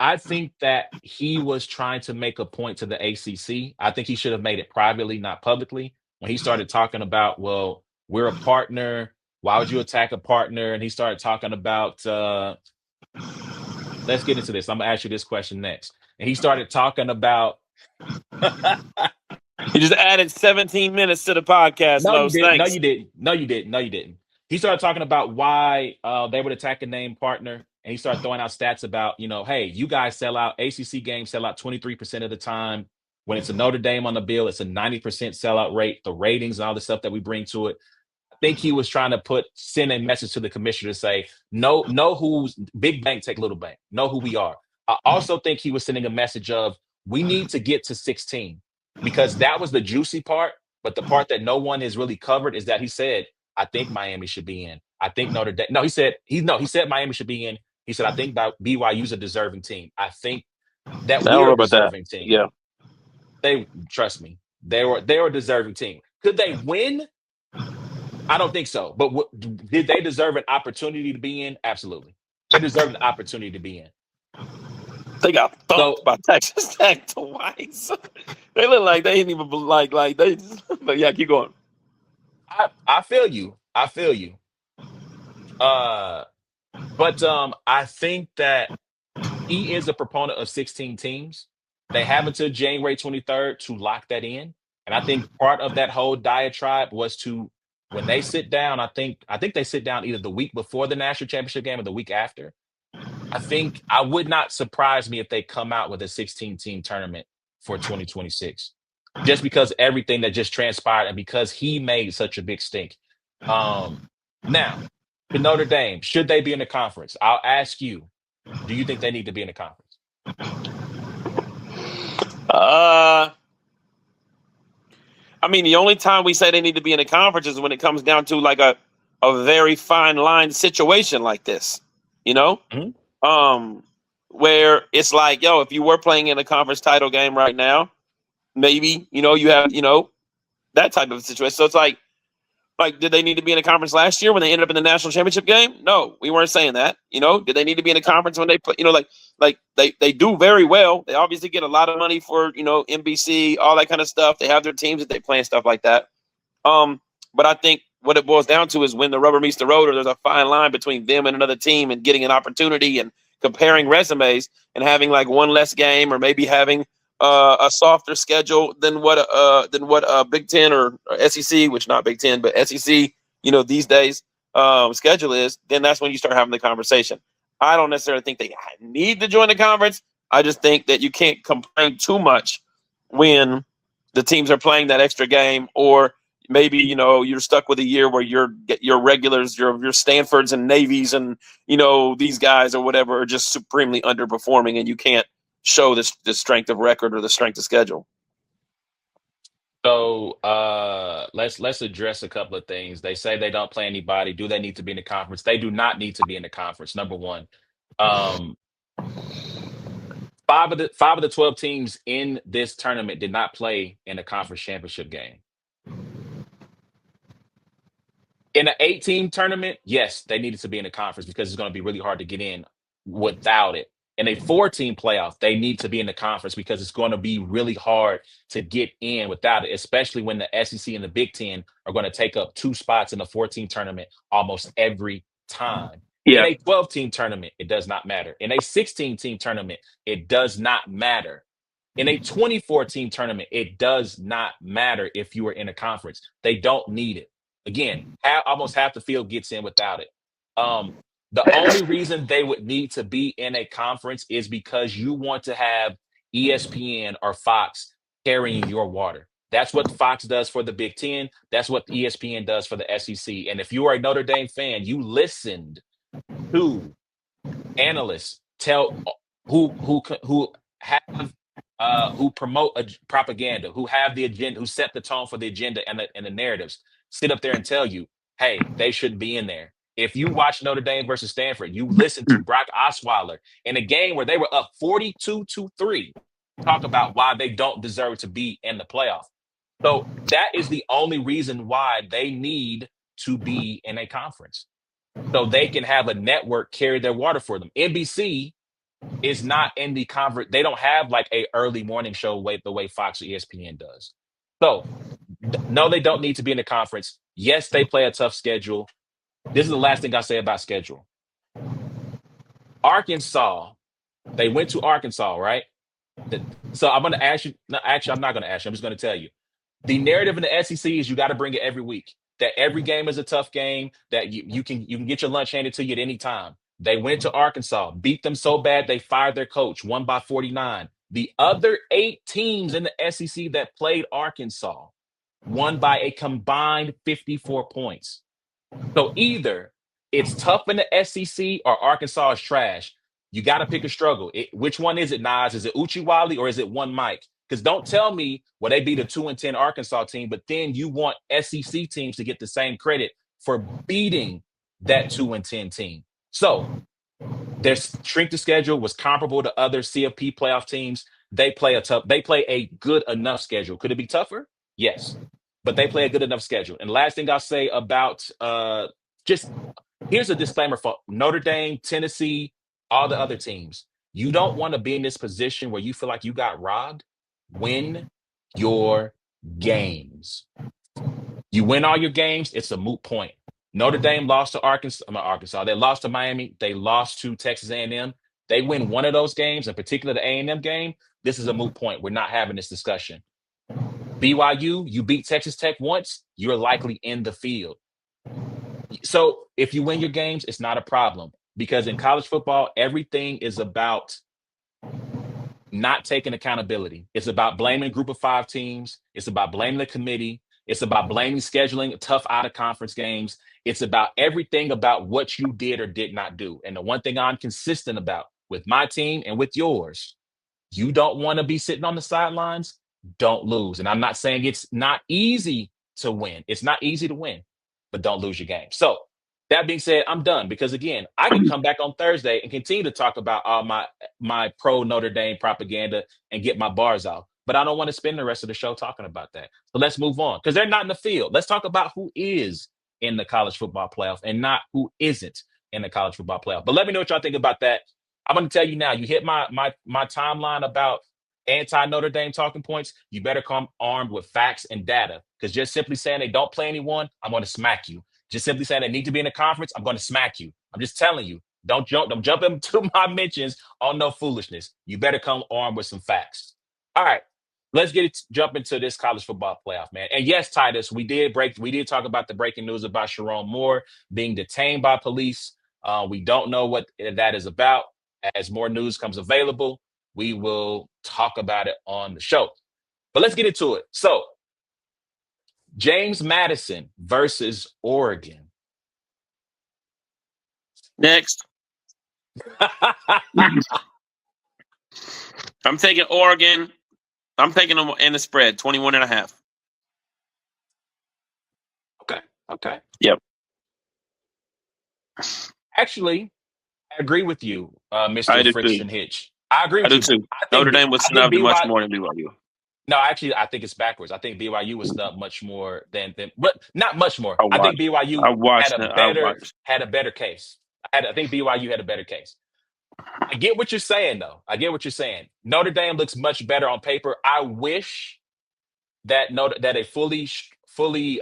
I think that he was trying to make a point to the ACC. I think he should have made it privately, not publicly. When he started talking about, well, we're a partner. Why would you attack a partner? And he started talking about let's get into this. I'm gonna ask you this question next. And he started talking about He just added 17 minutes to the podcast, no, you Los. didn't. No, Thanks. you didn't. No, you didn't. No, you didn't. He started talking about why they would attack a name partner, and he started throwing out stats about, hey, you guys sell out ACC games, sell out 23% of the time. When it's a Notre Dame on the bill, it's a 90% sellout rate. The ratings and all the stuff that we bring to it. I think he was trying to send a message to the commissioner to say, know who's big bank, take little bank, know who we are. I also think he was sending a message of we need to get to 16 because that was the juicy part. But the part that no one has really covered is that he said, I think Miami should be in. I think Notre Dame. No, he said Miami should be in. He said, I think BYU's a deserving team. I think that I don't we're know a about that. deserving team. Yeah. They trust me. They were a deserving team. Could they win? I don't think so. But did they deserve an opportunity to be in? Absolutely. They deserve an opportunity to be in. They got thumped So by Texas Tech twice. They look like they didn't even like they. But yeah, keep going. I feel you. I feel you. Uh, but I think that he is a proponent of 16 teams. They have until January 23rd to lock that in. And I think part of that whole diatribe was to when they sit down, I think they sit down either the week before the national championship game or the week after. I think I would not surprise me if they come out with a 16 team tournament for 2026. Just because everything that just transpired and because he made such a big stink. Um, Now, to Notre Dame, should they be in the conference? I'll ask you, do you think they need to be in the conference? Uh, I mean, the only time we say they need to be in a conference is when it comes down to like a very fine line situation like this, you know, Mhm. um, where it's like, yo, if you were playing in a conference title game right now, maybe you have that type of situation. So it's like, did they need to be in a conference last year when they ended up in the national championship game? No, we weren't saying that. Did they need to be in a conference when they put, like they do very well. They obviously get a lot of money for NBC, all that kind of stuff. They have their teams that they play and stuff like that. Um, but I think what it boils down to is when the rubber meets the road, or there's a fine line between them and another team, and getting an opportunity and comparing resumes and having like one less game, or maybe having a softer schedule than what Big Ten or SEC, which not Big Ten but SEC, these days schedule is. Then that's when you start having the conversation. I don't necessarily think they need to join the conference. I just think that you can't complain too much when the teams are playing that extra game, or maybe you're stuck with a year where your regulars, your Stanfords and Navies and these guys or whatever are just supremely underperforming, and you can't show the strength of record or the strength of schedule. So let's address a couple of things. They say they don't play anybody. Do they need to be in the conference? They do not need to be in the conference. Number one. Um, five of the 12 teams in this tournament did not play in the conference championship game. In an 8-team tournament, yes, they needed to be in the conference because it's going to be really hard to get in without it. In a 4-team playoff, they need to be in the conference because it's going to be really hard to get in without it, especially when the SEC and the Big Ten are going to take up 2 spots in the 14 tournament almost every time. In Yeah. a 12-team tournament, it does not matter. In a 16-team tournament, it does not matter. In a 24-team tournament, it does not matter if you are in a conference. They don't need it. Again, almost half the field gets in without it. Um, the only reason they would need to be in a conference is because you want to have ESPN or Fox carrying your water. That's what Fox does for the Big Ten. That's what ESPN does for the SEC. And if you are a Notre Dame fan, you listened to analysts tell who have who promote propaganda, who have the agenda, who set the tone for the agenda and the narratives, sit up there and tell you, hey, they shouldn't be in there. If you watch Notre Dame versus Stanford, you listen to Brock Osweiler in a game where they were up 42-3, talk about why they don't deserve to be in the playoff. So that is the only reason why they need to be in a conference so they can have a network carry their water for them. NBC is not in the conference. They don't have like a early morning show the way Fox or ESPN does. So no, they don't need to be in the conference. Yes, they play a tough schedule. This is the last thing I say about schedule. Arkansas, they went to Arkansas, right? So I'm going to ask you. No, actually, I'm not going to ask you. I'm just going to tell you. The narrative in the SEC is you got to bring it every week. That every game is a tough game. That you can get your lunch handed to you at any time. They went to Arkansas, beat them so bad they fired their coach, won by 49. The other 8 teams in the SEC that played Arkansas won by a combined 54 points. So either it's tough in the SEC or Arkansas is trash. You got to pick a struggle. Which one is it, Nas? Is it Uchiwali or is it one Mike? Because don't tell me, well, they beat a 2-10 Arkansas team, but then you want SEC teams to get the same credit for beating that 2-10 team. So their strength of schedule was comparable to other CFP playoff teams. They play a good enough schedule. Could it be tougher? Yes. But they play a good enough schedule. And last thing I'll say about just here's a disclaimer for Notre Dame, Tennessee, all the other teams. You don't want to be in this position where you feel like you got robbed. Win your games. You win all your games, it's a moot point. Notre Dame lost to Arkansas. They lost to Miami. They lost to Texas A&M. They win one of those games, in particular the A&M game. This is a moot point. We're not having this discussion. BYU, you beat Texas Tech once, you're likely in the field. So if you win your games, it's not a problem because in college football, everything is about not taking accountability. It's about blaming a group of 5 teams. It's about blaming the committee. It's about blaming scheduling, tough out of conference games. It's about everything about what you did or did not do. And the one thing I'm consistent about with my team and with yours, you don't want to be sitting on the sidelines, don't lose. And I'm not saying it's not easy to win. It's not easy to win, but don't lose your game. So that being said, I'm done because again, I can come back on Thursday and continue to talk about all my pro Notre Dame propaganda and get my bars off. But I don't want to spend the rest of the show talking about that. So let's move on because they're not in the field. Let's talk about who is in the college football playoff and not who isn't in the college football playoff. But let me know what y'all think about that. I'm going to tell you now. You hit my timeline about anti Notre Dame talking points. You better come armed with facts and data because just simply saying they don't play anyone, I'm going to smack you. Just simply saying they need to be in a conference, I'm going to smack you. I'm just telling you. Don't jump into my mentions on no foolishness. You better come armed with some facts. All right. Let's jump into this college football playoff, man. And yes, Titus, we did talk about the breaking news about Sharon Moore being detained by police. We don't know what that is about. As more news comes available, we will talk about it on the show. But let's get into it. So, James Madison versus Oregon. Next. I'm taking Oregon. I'm taking them in the spread, 21.5. Okay. Yep. Actually, I agree with you, I Mr. do Friction too. Hitch. I agree I with do you. too. I Notre think Dame was I think snubbed much BYU. more than BYU. No, actually, I think it's backwards. I think BYU was snubbed much more but not much more. I I think watched. BYU I watched. I watched. had a better case. I think BYU had a better case. I get what you're saying, though. I get what you're saying. Notre Dame looks much better on paper. I wish that a fully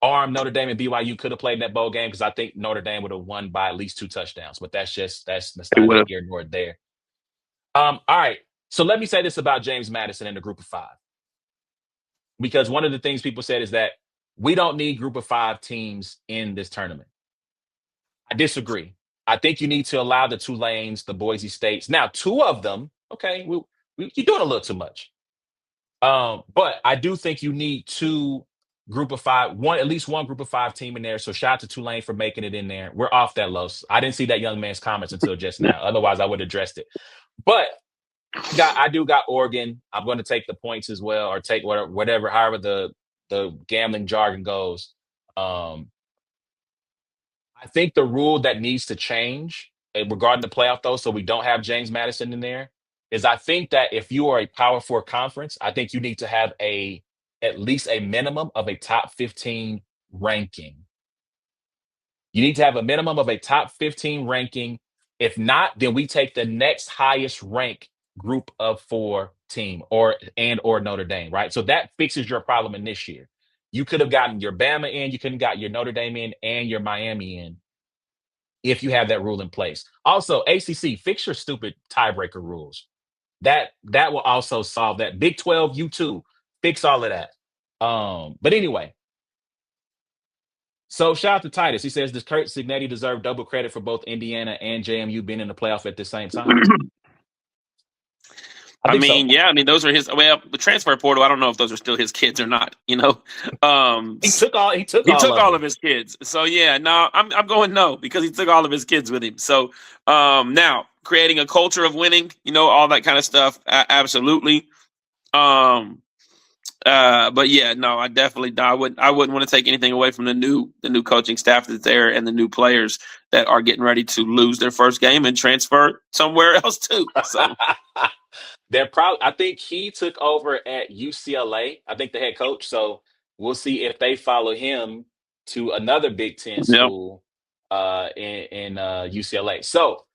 armed Notre Dame and BYU could have played in that bowl game because I think Notre Dame would have won by at least 2 touchdowns. But that's They would neither have. here nor there. All right. So let me say this about James Madison in the group of 5. Because one of the things people said is that we don't need group of 5 teams in this tournament. I disagree. I think you need to allow the Tulanes, the Boise States. Now, 2 of them, okay, you're doing a little too much. But I do think you need 2 group of 5, at least one group of 5 team in there. So shout out to Tulane for making it in there. We're off that low. I didn't see that young man's comments until just now. Otherwise, I would have addressed it. But I do got Oregon. I'm going to take the points as well, or take whatever, however the gambling jargon goes. I think the rule that needs to change regarding the playoff, though, so we don't have James Madison in there, is I think that if you are a Power Four conference, I think you need to have at least a minimum of a top 15 ranking. You need to have a minimum of a top 15 ranking. If not, then we take the next highest rank group of 4 team or Notre Dame, right? So that fixes your problem in this year. You could have gotten your Bama in, you could have got your Notre Dame in and your Miami in if you have that rule in place. Also, ACC, fix your stupid tiebreaker rules. That will also solve that. Big 12, you too, fix all of that. But anyway, so shout out to Titus. He says, does Kurt Signetti deserve double credit for both Indiana and JMU being in the playoff at the same time? I think so. Yeah. I mean, those are his. Well, the transfer portal. I don't know if those are still his kids or not. He took all of his kids. So yeah, no, I'm going no because he took all of his kids with him. So now creating a culture of winning, all that kind of stuff. Absolutely. But yeah, no, I definitely I wouldn't want to take anything away from the new coaching staff that's there and the new players that are getting ready to lose their first game and transfer somewhere else too. So I think he took over at UCLA, I think the head coach. So we'll see if they follow him to another Big Ten school in UCLA. So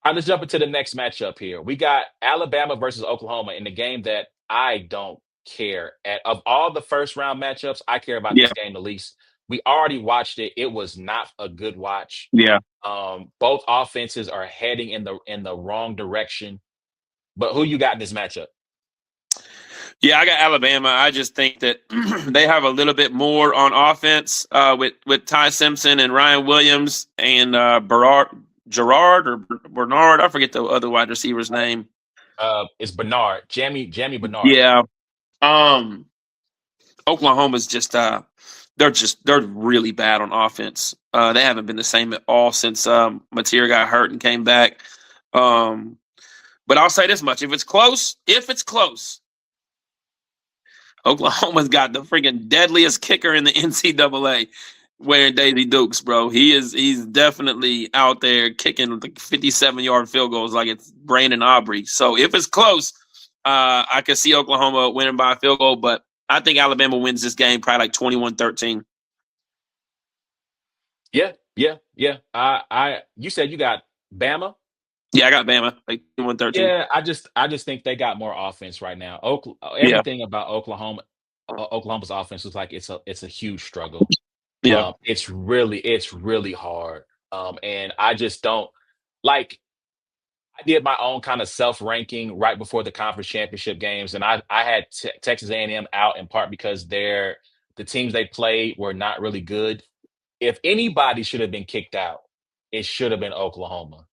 let's jump into the next matchup here. We got Alabama versus Oklahoma in the game that I don't care at. Of all the first round matchups, I care about this game the least. We already watched it. It was not a good watch. Yeah. Both offenses are heading in the wrong direction. But who you got in this matchup? Yeah, I got Alabama. I just think that they have a little bit more on offense with Ty Simpson and Ryan Williams and Gerard or Bernard. I forget the other wide receiver's name. It's Bernard. Jamie Bernard. Yeah. Um, Oklahoma's they're really bad on offense. They haven't been the same at all since Mateer got hurt and came back. Um, but I'll say this much: if it's close, Oklahoma's got the freaking deadliest kicker in the NCAA, wearing Daisy Dukes, bro. He's definitely out there kicking like 57-yard field goals like it's Brandon Aubrey. So if it's close, I could see Oklahoma winning by a field goal, but I think Alabama wins this game probably like 21-13. Yeah, yeah, yeah. You said you got Bama. Yeah, I got Bama like 21-13. Yeah, I just think they got more offense right now. Yeah, Everything about Oklahoma's offense looks like it's a huge struggle. yeah. It's really hard. And I just don't like. I did my own kind of self ranking right before the conference championship games, and I had Texas A&M out in part because the teams they played were not really good. If anybody should have been kicked out, it should have been Oklahoma.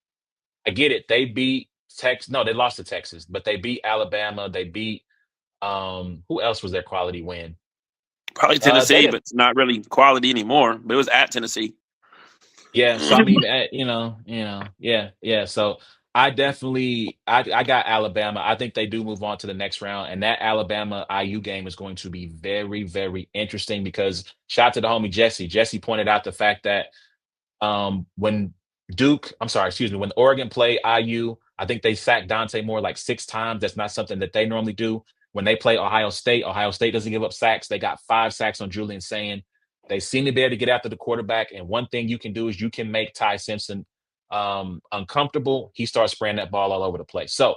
I get it. They beat Texas. No, they lost to Texas, but they beat Alabama. They beat who else was their quality win? Probably They Tennessee, but didn't. it's not really quality anymore. But it was at Tennessee. Yeah, so I mean, yeah, yeah. So I got Alabama. I think they do move on to the next round, and that Alabama IU game is going to be very, very interesting because shout out to the homie Jesse. Jesse pointed out the fact that when I'm sorry, excuse me, when Oregon played IU, I think they sacked Dante Moore like 6 times. That's not something that they normally do. When they play Ohio State doesn't give up sacks. They got 5 sacks on Julian Sand. They seem to be able to get after the quarterback. And one thing you can do is you can make Ty Simpson uncomfortable. He starts spraying that ball all over the place. So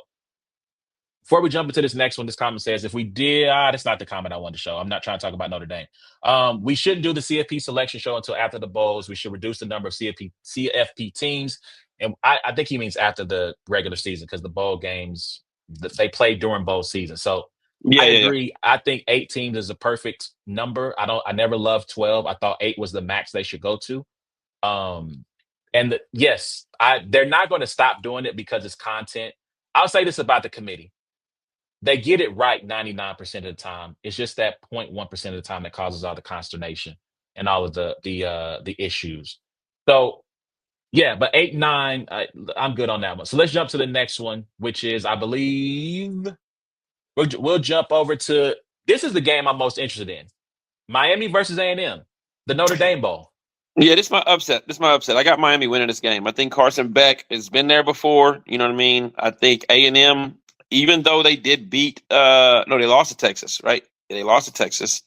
before we jump into this next one, this comment says, if we did, that's not the comment I wanted to show. I'm not trying to talk about Notre Dame. We shouldn't do the CFP selection show until after the bowls. We should reduce the number of CFP teams. And I think he means after the regular season because the bowl games, they play during bowl season. So Yeah, I yeah, yeah. agree. I think 8 teams is a perfect number. I never loved 12. I thought 8 was the max they should go to. Um, yes, they're not going to stop doing it because it's content. I'll say this about the committee, they get it right 99% of the time. It's just that 0.1% of the time that causes all the consternation and all of the issues. So yeah, but 8, 9, I'm good on that one. So let's jump to the next one, which is I believe we'll jump over to this is the game I'm most interested in. Miami versus A&M, the Notre Dame Bowl. Yeah, this is my upset. This is my upset. I got Miami winning this game. I think Carson Beck has been there before. You know what I mean? I think A&M, even though they did beat no, they lost to Texas, right? Yeah, they lost to Texas.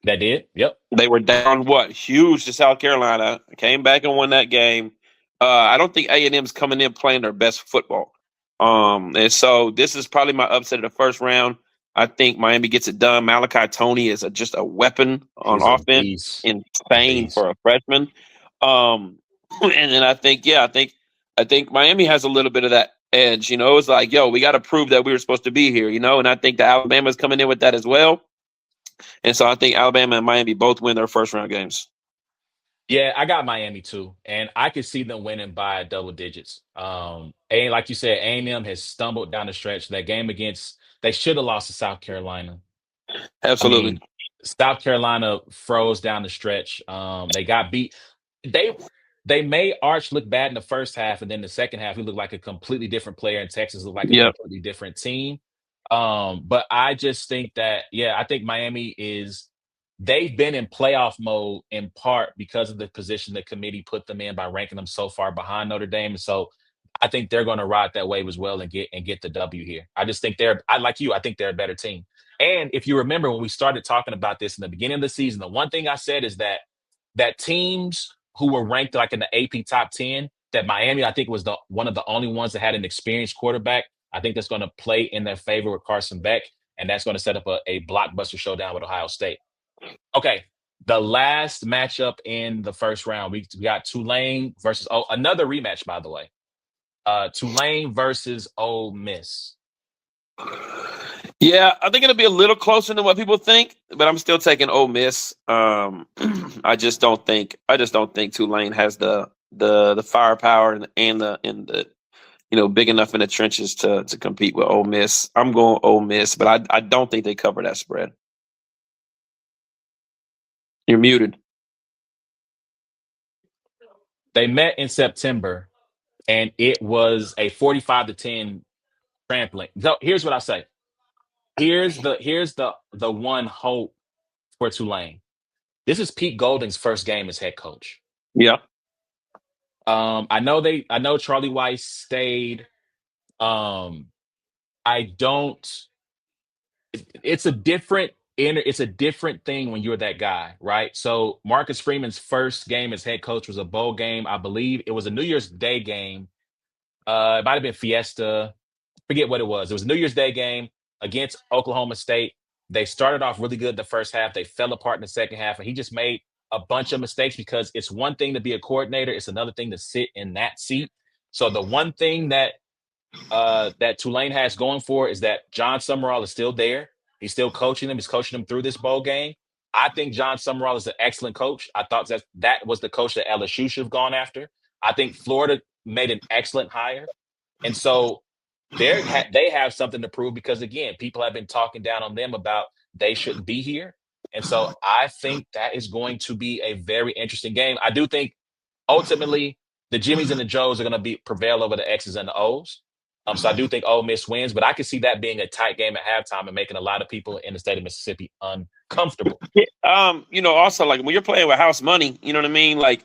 That did. Yep. They were down huge to South Carolina. Came back and won that game. I don't think A&M's coming in playing their best football. And so this is probably my upset of the first round. I think Miami gets it done. Malachi Tony is just a weapon on He's a offense, beast. A insane beast. for a freshman. And then I think Miami has a little bit of that edge. You know, it's like, yo, we got to prove that we were supposed to be here. You know, and I think the Alabama's coming in with that as well. And so I think Alabama and Miami both win their first round games. Yeah, I got Miami too, and I could see them winning by double digits. And like you said, A&M has stumbled down the stretch. That game against they should have lost to South Carolina. I Absolutely. mean, South Carolina froze down the stretch. They got beat. They they made Arch look bad in the first half, and then the second half, he looked like a completely different player, and Texas looked like a Yep. completely different team. But I just think that, yeah, I think Miami is they've been in playoff mode in part because of the position the committee put them in by ranking them so far behind Notre Dame. And so I think they're going to ride that wave as well and get the W here. I just think I like you, I think they're a better team. And if you remember when we started talking about this in the beginning of the season, the one thing I said is that teams who were ranked like in the AP top 10, that Miami, I think, was the one of the only ones that had an experienced quarterback. I think that's going to play in their favor with Carson Beck, and that's going to set up a blockbuster showdown with Ohio State. Okay, the last matchup in the first round, we got Tulane versus another rematch, by the way. Tulane versus Ole Miss. Yeah, I think it'll be a little closer than what people think, but I'm still taking Ole Miss. I just don't think Tulane has the firepower and the big enough in the trenches to compete with Ole Miss. I'm going Ole Miss, but I don't think they cover that spread. You're muted. They met in September, and it was a 45-10 trampling. So here's what I say. Here's the one hope for Tulane. This is Pete Golding's first game as head coach. Yeah. I know Charlie Weiss stayed. Um, I don't. It's a different thing when you're that guy, right? So Marcus Freeman's first game as head coach was a bowl game. I believe it was a New Year's Day game. It might have been Fiesta. Forget what it was. It was a New Year's Day game against Oklahoma State. They started off really good the first half. They fell apart in the second half, and he just made a bunch of mistakes because it's one thing to be a coordinator, it's another thing to sit in that seat. So the one thing that Tulane has going for is that John Summerall is still there. He's still coaching them. He's coaching them through this bowl game. I think John Summerall is an excellent coach. I thought that was the coach that LSU should have gone after. I think Florida made an excellent hire. And so they have something to prove because, again, people have been talking down on them about they shouldn't be here. And so I think that is going to be a very interesting game. I do think ultimately the Jimmies and the Joes are going to prevail over the X's and the O's. So I do think Ole Miss wins, but I could see that being a tight game at halftime and making a lot of people in the state of Mississippi uncomfortable. Yeah. Also like when you're playing with house money, you know what I mean? Like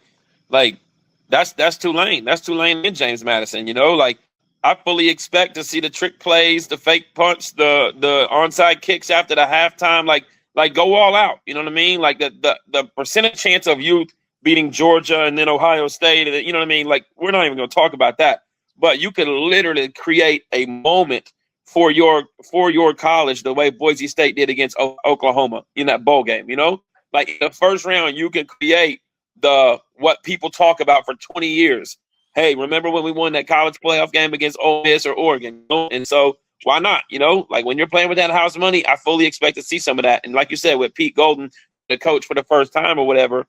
that's Tulane. That's Tulane and James Madison. Like I fully expect to see the trick plays, the fake punch, the onside kicks after the halftime. Like go all out. You know what I mean? Like the percentage chance of you beating Georgia and then Ohio State. You know what I mean? Like we're not even going to talk about that. But you could literally create a moment for your college the way Boise State did against Oklahoma in that bowl game. Like in the first round, you can create what people talk about for 20 years. Hey, remember when we won that college playoff game against Ole Miss or Oregon? And so why not? Like when you're playing with that house money, I fully expect to see some of that. And like you said, with Pete Golden, the coach for the first time or whatever,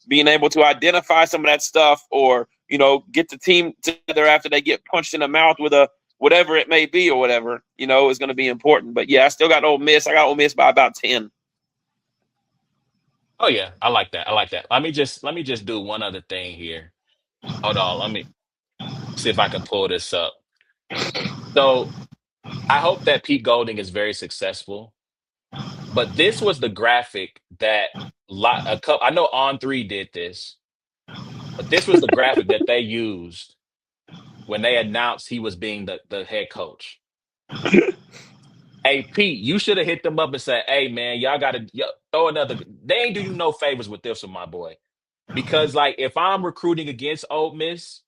being able to identify some of that stuff or get the team together after they get punched in the mouth with a whatever it may be or whatever, is going to be important. But yeah, I still got Ole Miss. I got Ole Miss by about 10. Oh yeah, I like that. I like that. Let me just do one other thing here. Hold on, let me see if I can pull this up. So I hope that Pete Golding is very successful. But this was the graphic that I know On3 did this, but this was the graphic that they used when they announced he was being the head coach. Hey Pete, you should have hit them up and said, "Hey man, y'all got to throw another." They ain't do you no favors with this one, my boy. Because like if I'm recruiting against Ole Miss,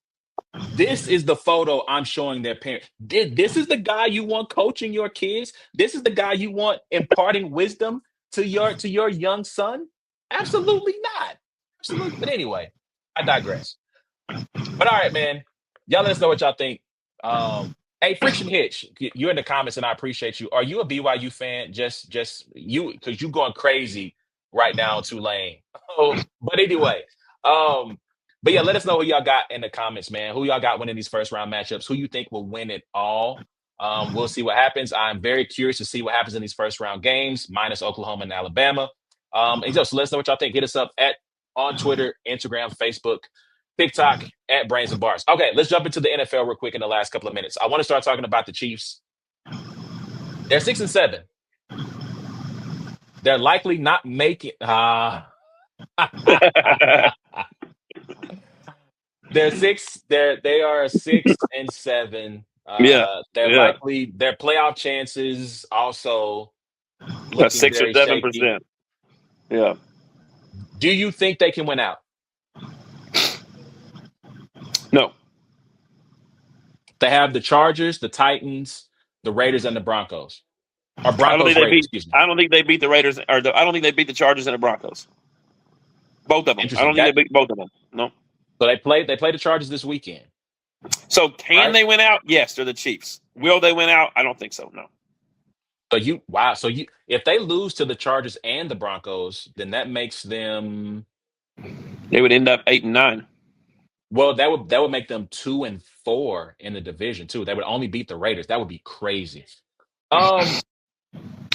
this is the photo I'm showing their parents. This is the guy you want coaching your kids. This is the guy you want imparting wisdom to your young son. Absolutely not. Absolutely. But anyway, I digress. But all right, man. Y'all let us know what y'all think. Hey, Friction Hitch, you're in the comments, and I appreciate you. Are you a BYU fan? Just you, because you going crazy right now, Tulane. Oh, but anyway, um, but yeah, let us know who y'all got in the comments, man. Who y'all got winning these first round matchups? Who you think will win it all? We'll see what happens. I'm very curious to see what happens in these first round games, minus Oklahoma and Alabama. So let us know what y'all think. Hit us up on Twitter, Instagram, Facebook, TikTok at Brains and Bars. Okay, let's jump into the NFL real quick in the last couple of minutes. I want to start talking about the Chiefs. They're 6-7. They're likely not making. They're six. They are 6-7. Yeah. They're Yeah. likely their playoff chances also That's looking 6 or very shaky. 7%. Yeah. Do you think they can win out? No. They have the Chargers, the Titans, the Raiders, and the Broncos. Or I don't think Broncos they Raiders, beat. excuse me. I don't think they beat the Raiders I don't think they beat the Chargers and the Broncos. Both of them. I Interesting. don't think they beat both of them. No. So they play the Chargers this weekend, So can right? they win out? Yes, they're the Chiefs. Will they win out? I don't think so. No. So if they lose to the Chargers and the Broncos, then that makes them They would end up 8-9. Well, that would make them 2-4 in the division too. They would only beat the Raiders. That would be crazy. Um,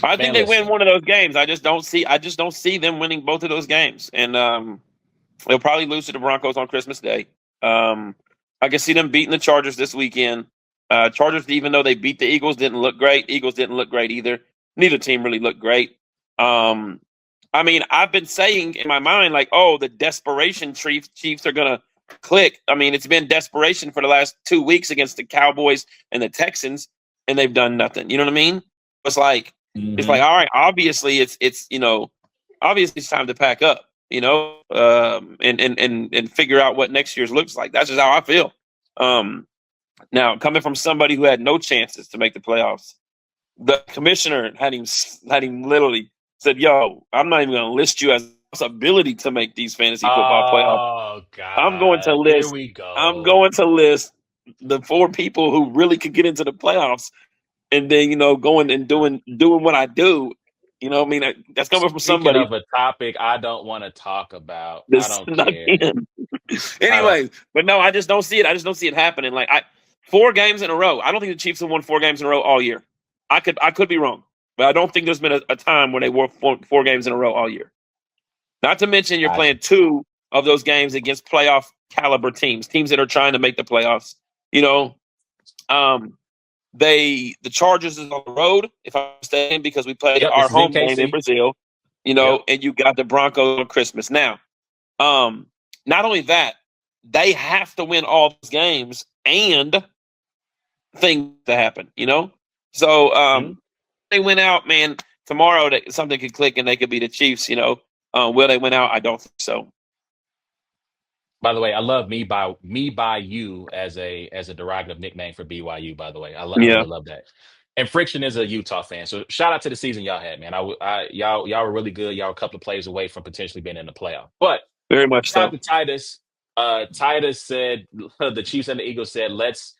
I think man, they win listen. one of those games. I just don't see them winning both of those games. And they'll probably lose to the Broncos on Christmas Day. Um, I can see them beating the Chargers this weekend. Chargers, even though they beat the Eagles, didn't look great. Eagles didn't look great either. Neither team really looked great. Um, I mean, I've been saying in my mind, like, oh, the desperation Chiefs are going to click. I mean, it's been desperation for the last 2 weeks against the Cowboys and the Texans, and they've done nothing. You know what I mean? It's like, it's Hmm. like, all right, obviously obviously it's time to pack up, and figure out what next year's looks like. That's just how I feel. Um, Now, coming from somebody who had no chances to make the playoffs, the commissioner had him literally said, "Yo, I'm not even going to list you as a possibility to make these fantasy football playoffs. Oh I'm going to God, here list. we I'm go. going to list the four people who really could get into the playoffs, and then going and doing what I do. I mean, that's coming from Speaking somebody of a topic I don't want to talk about, I that's don't not care. in. I don't. Anyways, but no, I just don't see it. I just don't see it happening. Like 4 games in a row. I don't think the Chiefs have won 4 games in a row all year. I could be wrong, but I don't think there's been a time when they won four games in a row all year. Not to mention you're Gotcha. playing two of those games against playoff caliber teams that are trying to make the playoffs. You know, um, the Chargers is on the road, if I'm mistaken, because we played Yep, our this is in home game in KC. Brazil. Yep. And you got the Broncos on Christmas. Now, not only that, they have to win all those games and things to happen. So Mhm. they went out, man. Tomorrow, something could click and they could be the Chiefs. Will they win out? I don't think so. By the way, I love me by you as a derogative nickname for BYU. By the way, I Yeah, really love that. And Friction is a Utah fan, so shout out to the season y'all had, man. Y'all were really good. Y'all were a couple of plays away from potentially being in the playoff. But very much shout out so. to Titus. Titus said the Chiefs and the Eagles said let's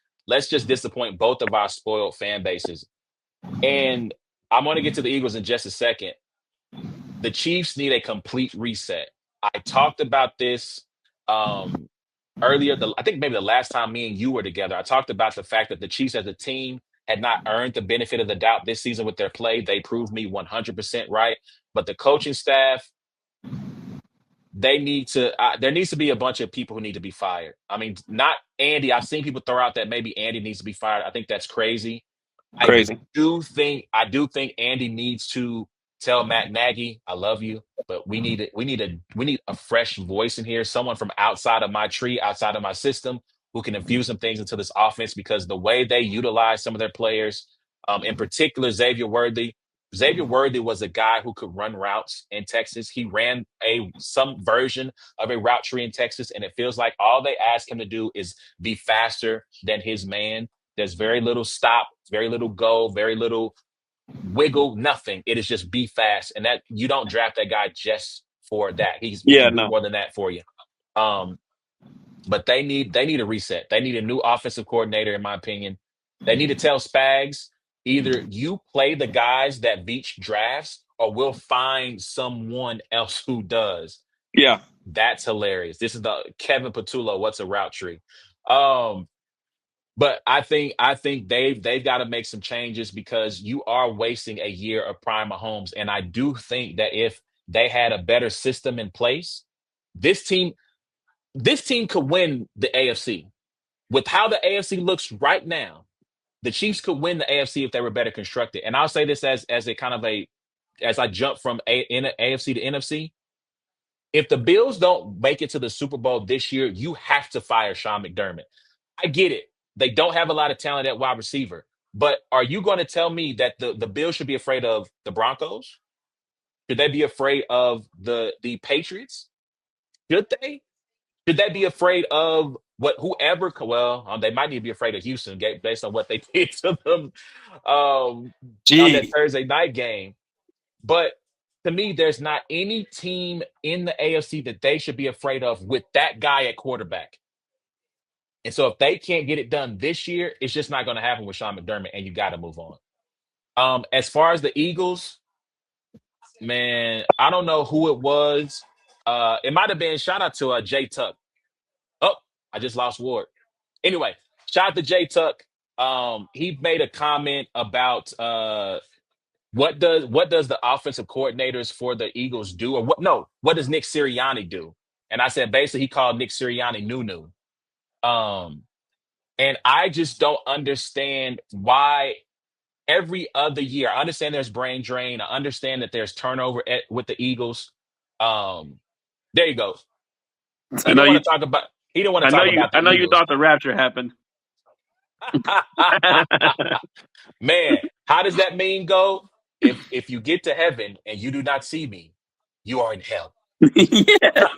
just disappoint both of our spoiled fan bases. And I'm going to get to the Eagles in just a second. The Chiefs need a complete reset. I talked about this um, earlier. I think maybe the last time me and you were together, I talked about the fact that the Chiefs as a team had not earned the benefit of the doubt this season with their play. They proved me 100% right. But the coaching staff, they need to. There needs to be a bunch of people who need to be fired. I mean, not Andy. I've seen people throw out that maybe Andy needs to be fired. I think that's crazy. I Crazy. I do think Andy needs to tell Matt Nagy, I love you, but we need a fresh voice in here, someone from outside of my tree, outside of my system, who can infuse some things into this offense because the way they utilize some of their players, in particular Xavier Worthy was a guy who could run routes in Texas. He ran some version of a route tree in Texas, and it feels like all they ask him to do is be faster than his man. There's very little stop, very little go, very little wiggle, nothing. It is just be fast. And that you don't draft that guy just for that. He Yeah, can do no. more than that for you. Um, but they need a reset. They need a new offensive coordinator, in my opinion. They need to tell Spags either you play the guys that Beach drafts or we'll find someone else who does. Yeah, That's hilarious. This is the Kevin Patullo, what's a route tree? Um, but I think they've got to make some changes because you are wasting a year of prime Mahomes. And I do think that if they had a better system in place, this team this team could win the AFC. With how the AFC looks right now, the Chiefs could win the AFC if they were better constructed. And I'll say this as a kind of a as I jump from AFC to NFC. If the Bills don't make it to the Super Bowl this year, you have to fire Sean McDermott. I get it. They don't have a lot of talent at wide receiver. But are you going to tell me that the Bills should be afraid of the Broncos? Should they be afraid of the Patriots? Should they? Should they be afraid of what whoever? Well, they might need to be afraid of Houston based on what they did to them um, on that gee, Thursday night game. But to me, there's not any team in the AFC that they should be afraid of with that guy at quarterback. And so if they can't get it done this year, it's just not going to happen with Sean McDermott, and you got to move on. As far as the Eagles, man, I don't know who it was. It might have been shout out to Jay Tuck. Oh, I just lost Ward. Anyway, shout out to Jay Tuck. He made a comment about what does the offensive coordinators for the Eagles do, or what does Nick Sirianni do? And I said basically he called Nick Sirianni Nunu. Um, and I just don't understand why every other year. I understand there's brain drain. I understand that there's turnover with the Eagles. Um, there you go. I He know didn't you. want to talk about. He didn't want to I know talk you. about the I know you Eagles. thought the rapture happened. Man, how does that mean go? If you get to heaven and you do not see me, you are in hell. Yes,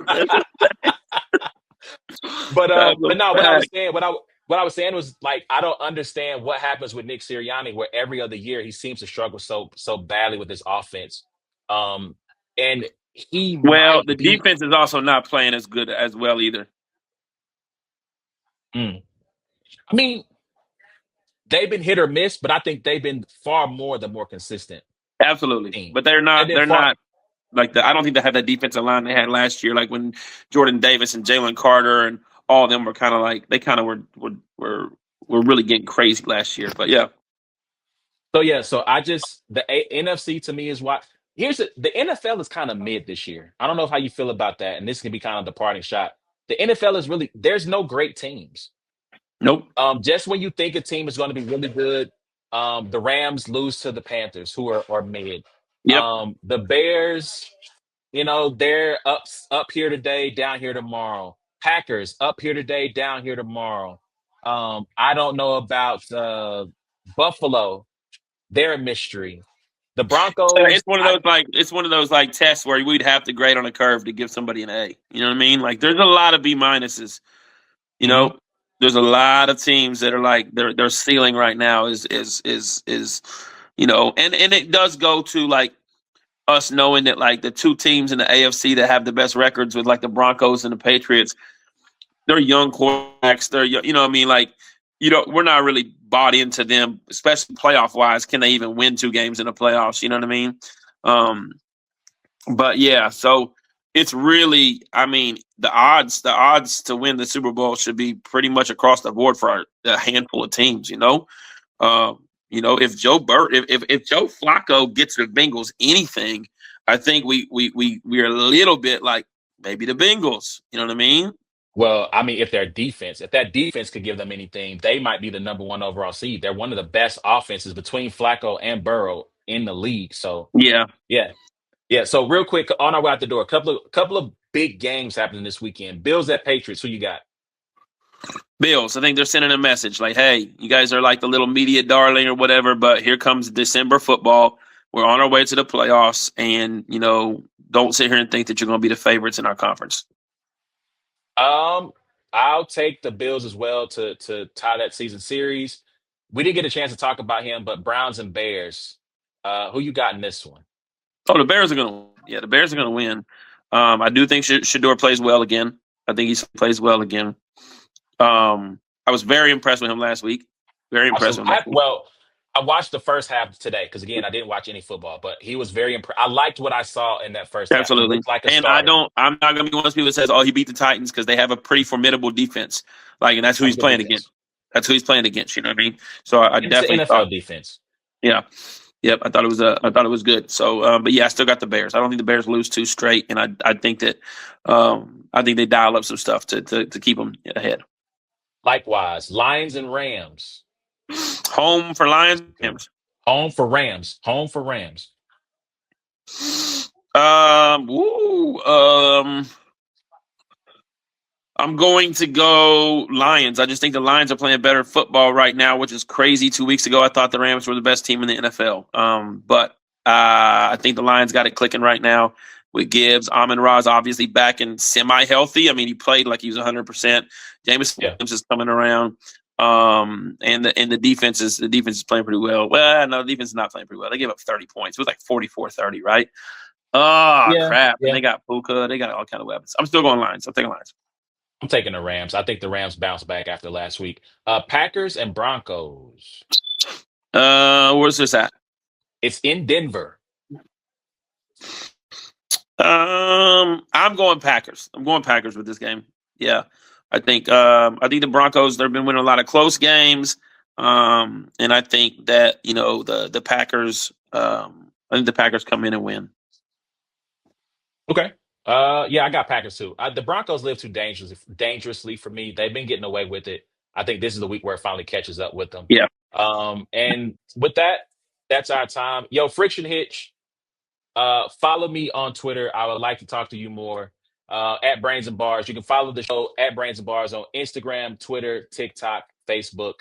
that's that's a But no, what I was fact. saying, what I was saying was like I don't understand what happens with Nick Sirianni, where every other year he seems to struggle so badly with his offense. Um, and he Well, might the be. defense is also not playing as good as well either. Mm. I mean, they've been hit or miss, but I think they've been far more the more consistent Absolutely, team. but they're They've not. been They're far. not like the. I don't think they have that defensive line they had last year. Like when Jordan Davis and Jalen Carter and all of them were kind of like they kind of were really getting crazy last year. But yeah, So yeah, so I just NFC to me is why. The NFL is kind of mid this year. I don't know how you feel about that, and this can be kind of the parting shot. The NFL is really there's no great teams. nope, Just when you think a team is going to be really good, the Rams lose to the Panthers, who are mid. yep. The Bears, they're up here today, down here tomorrow. Packers up here today, down here tomorrow. I don't know about Buffalo. They're a mystery. The Broncos, It's one of those like tests where we'd have to grade on a curve to give somebody an A. You know what I mean? Like there's a lot of B minuses. You mhm. know, there's a lot of teams that are like their ceiling right now is and it does go to like us knowing that like the two teams in the AFC that have the best records with like the Broncos and the Patriots, they're young quarterbacks. You know what I mean? Like we're not really bought into them, especially playoff wise. Can they even win two games in the playoffs? You know what I mean? Um, but yeah, so it's really, I mean, the odds to win the Super Bowl should be pretty much across the board for a handful of teams. If if Joe Flacco gets the Bengals anything, I think we are a little bit like maybe the Bengals. You know what I mean? Well, I mean, if that defense could give them anything, they might be the number one overall seed. They're one of the best offenses between Flacco and Burrow in the league. So Yeah, yeah, yeah. So real quick, on our way out the door, a couple of big games happening this weekend. Bills at Patriots. Who you got? Bills. I think they're sending a message like, hey, you guys are like the little media darling or whatever, but here comes December football. We're on our way to the playoffs, and don't sit here and think that you're going to be the favorites in our conference. Um, I'll take the Bills as well to tie that season series. We didn't get a chance to talk about him, but Browns and Bears. Who you got in this one? Oh, the Bears are going to, yeah, the Bears are going to win. I do think Shador plays well again. I think he plays well again. I was very impressed with him last week. Very impressed Absolutely. with him last week. I watched the first half today because again, I didn't watch any football, but he was very impressed. I liked what I saw in that first half. He Absolutely. looked like a And starter. I'm not going to be one of those people that says, oh, he beat the Titans because they have a pretty formidable defense. Like, and that's who That's he's good playing defense. against. That's who he's playing against. You know what I mean? So I And it's the definitely thought, NFL defense. yeah. Yep, I thought it was good. So, but yeah, I still got the Bears. I don't think the Bears lose two straight, and I think that I think they dial up some stuff to keep them ahead. Likewise, Lions and Rams. Home for Lions. Home for Rams. Home for Rams. Woo, I'm going to go Lions. I just think the Lions are playing better football right now, which is crazy. 2 weeks ago, I thought the Rams were the best team in the NFL. But I think the Lions got it clicking right now with Gibbs. Amon Ra's obviously back and semi-healthy. I mean, he played like he was 100%. Jameis Yeah. Williams is coming around. And the defense is playing pretty well. Well, no, the defense is not playing pretty well. They gave up 30 points. It was like 44-30, right? Oh, Yeah. crap. And Yeah. they got Puka. They got all kind of weapons. I'm still going Lions. I'm taking Lions. I'm taking the Rams. I think the Rams bounced back after last week. Packers and Broncos. Where's this at? It's in Denver. I'm going Packers. I'm going Packers with this game. Yeah. I think the Broncos, they've been winning a lot of close games. And I think that, the Packers, I think the Packers come in and win. Okay. Yeah, I got Packers too. The Broncos live too dangerously for me. They've been getting away with it. I think this is the week where it finally catches up with them. Yeah. And with that, that's our time. Yo, Friction Hitch, follow me on Twitter. I would like to talk to you more. At Brains and Bars. You can follow the show at Brains and Bars on Instagram, Twitter, TikTok, Facebook.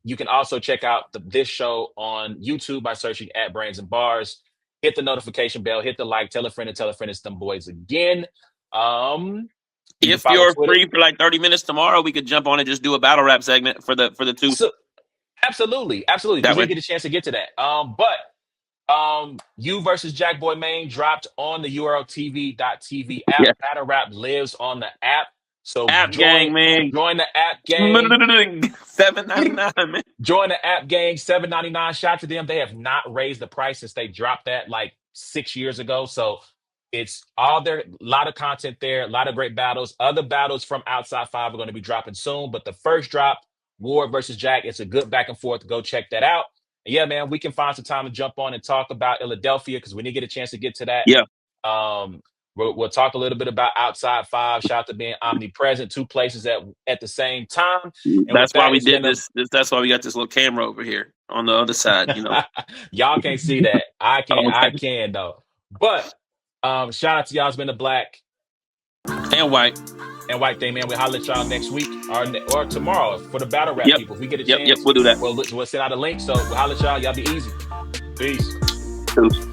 You can also check out this show on YouTube by searching at Brains and Bars. Hit the notification bell, hit the like, tell a friend and tell a friend it's them boys again. You can If follow you're Twitter. free for like 30 minutes tomorrow, we could jump on and just do a battle rap segment for the two. So, absolutely, That because we way. didn't get a chance to get to that. But you versus Jack Boy Main dropped on the URLTV.tv app. Yeah. Battle Rap lives on the app. So App gang, man. join the app gang. $7.99, man. Join the app gang, $7.99. Shout out to them. They have not raised the price since they dropped that like 6 years ago. So it's all there, a lot of content there, a lot of great battles. Other battles from Outside Five are going to be dropping soon. But the first drop, Ward versus Jack, it's a good back and forth. Go check that out. And yeah, man, we can find some time to jump on and talk about Philadelphia because we didn't get a chance to get to that. Yeah. We'll talk a little bit about Outside Five. Shout out to being omnipresent, two places at the same time. And with That's why that, we it's did been a That's why we got this little camera over here on the other side. y'all can't see that. I can. I Okay. can though. But shout out to y'all. It's been a black And white. and white thing, man. We'll holler at y'all next week or tomorrow for the battle rap Yep. people. If we get a Yep. chance, We'll do that. we'll send out a link. So we'll holler at y'all. Y'all be easy. Peace. Peace.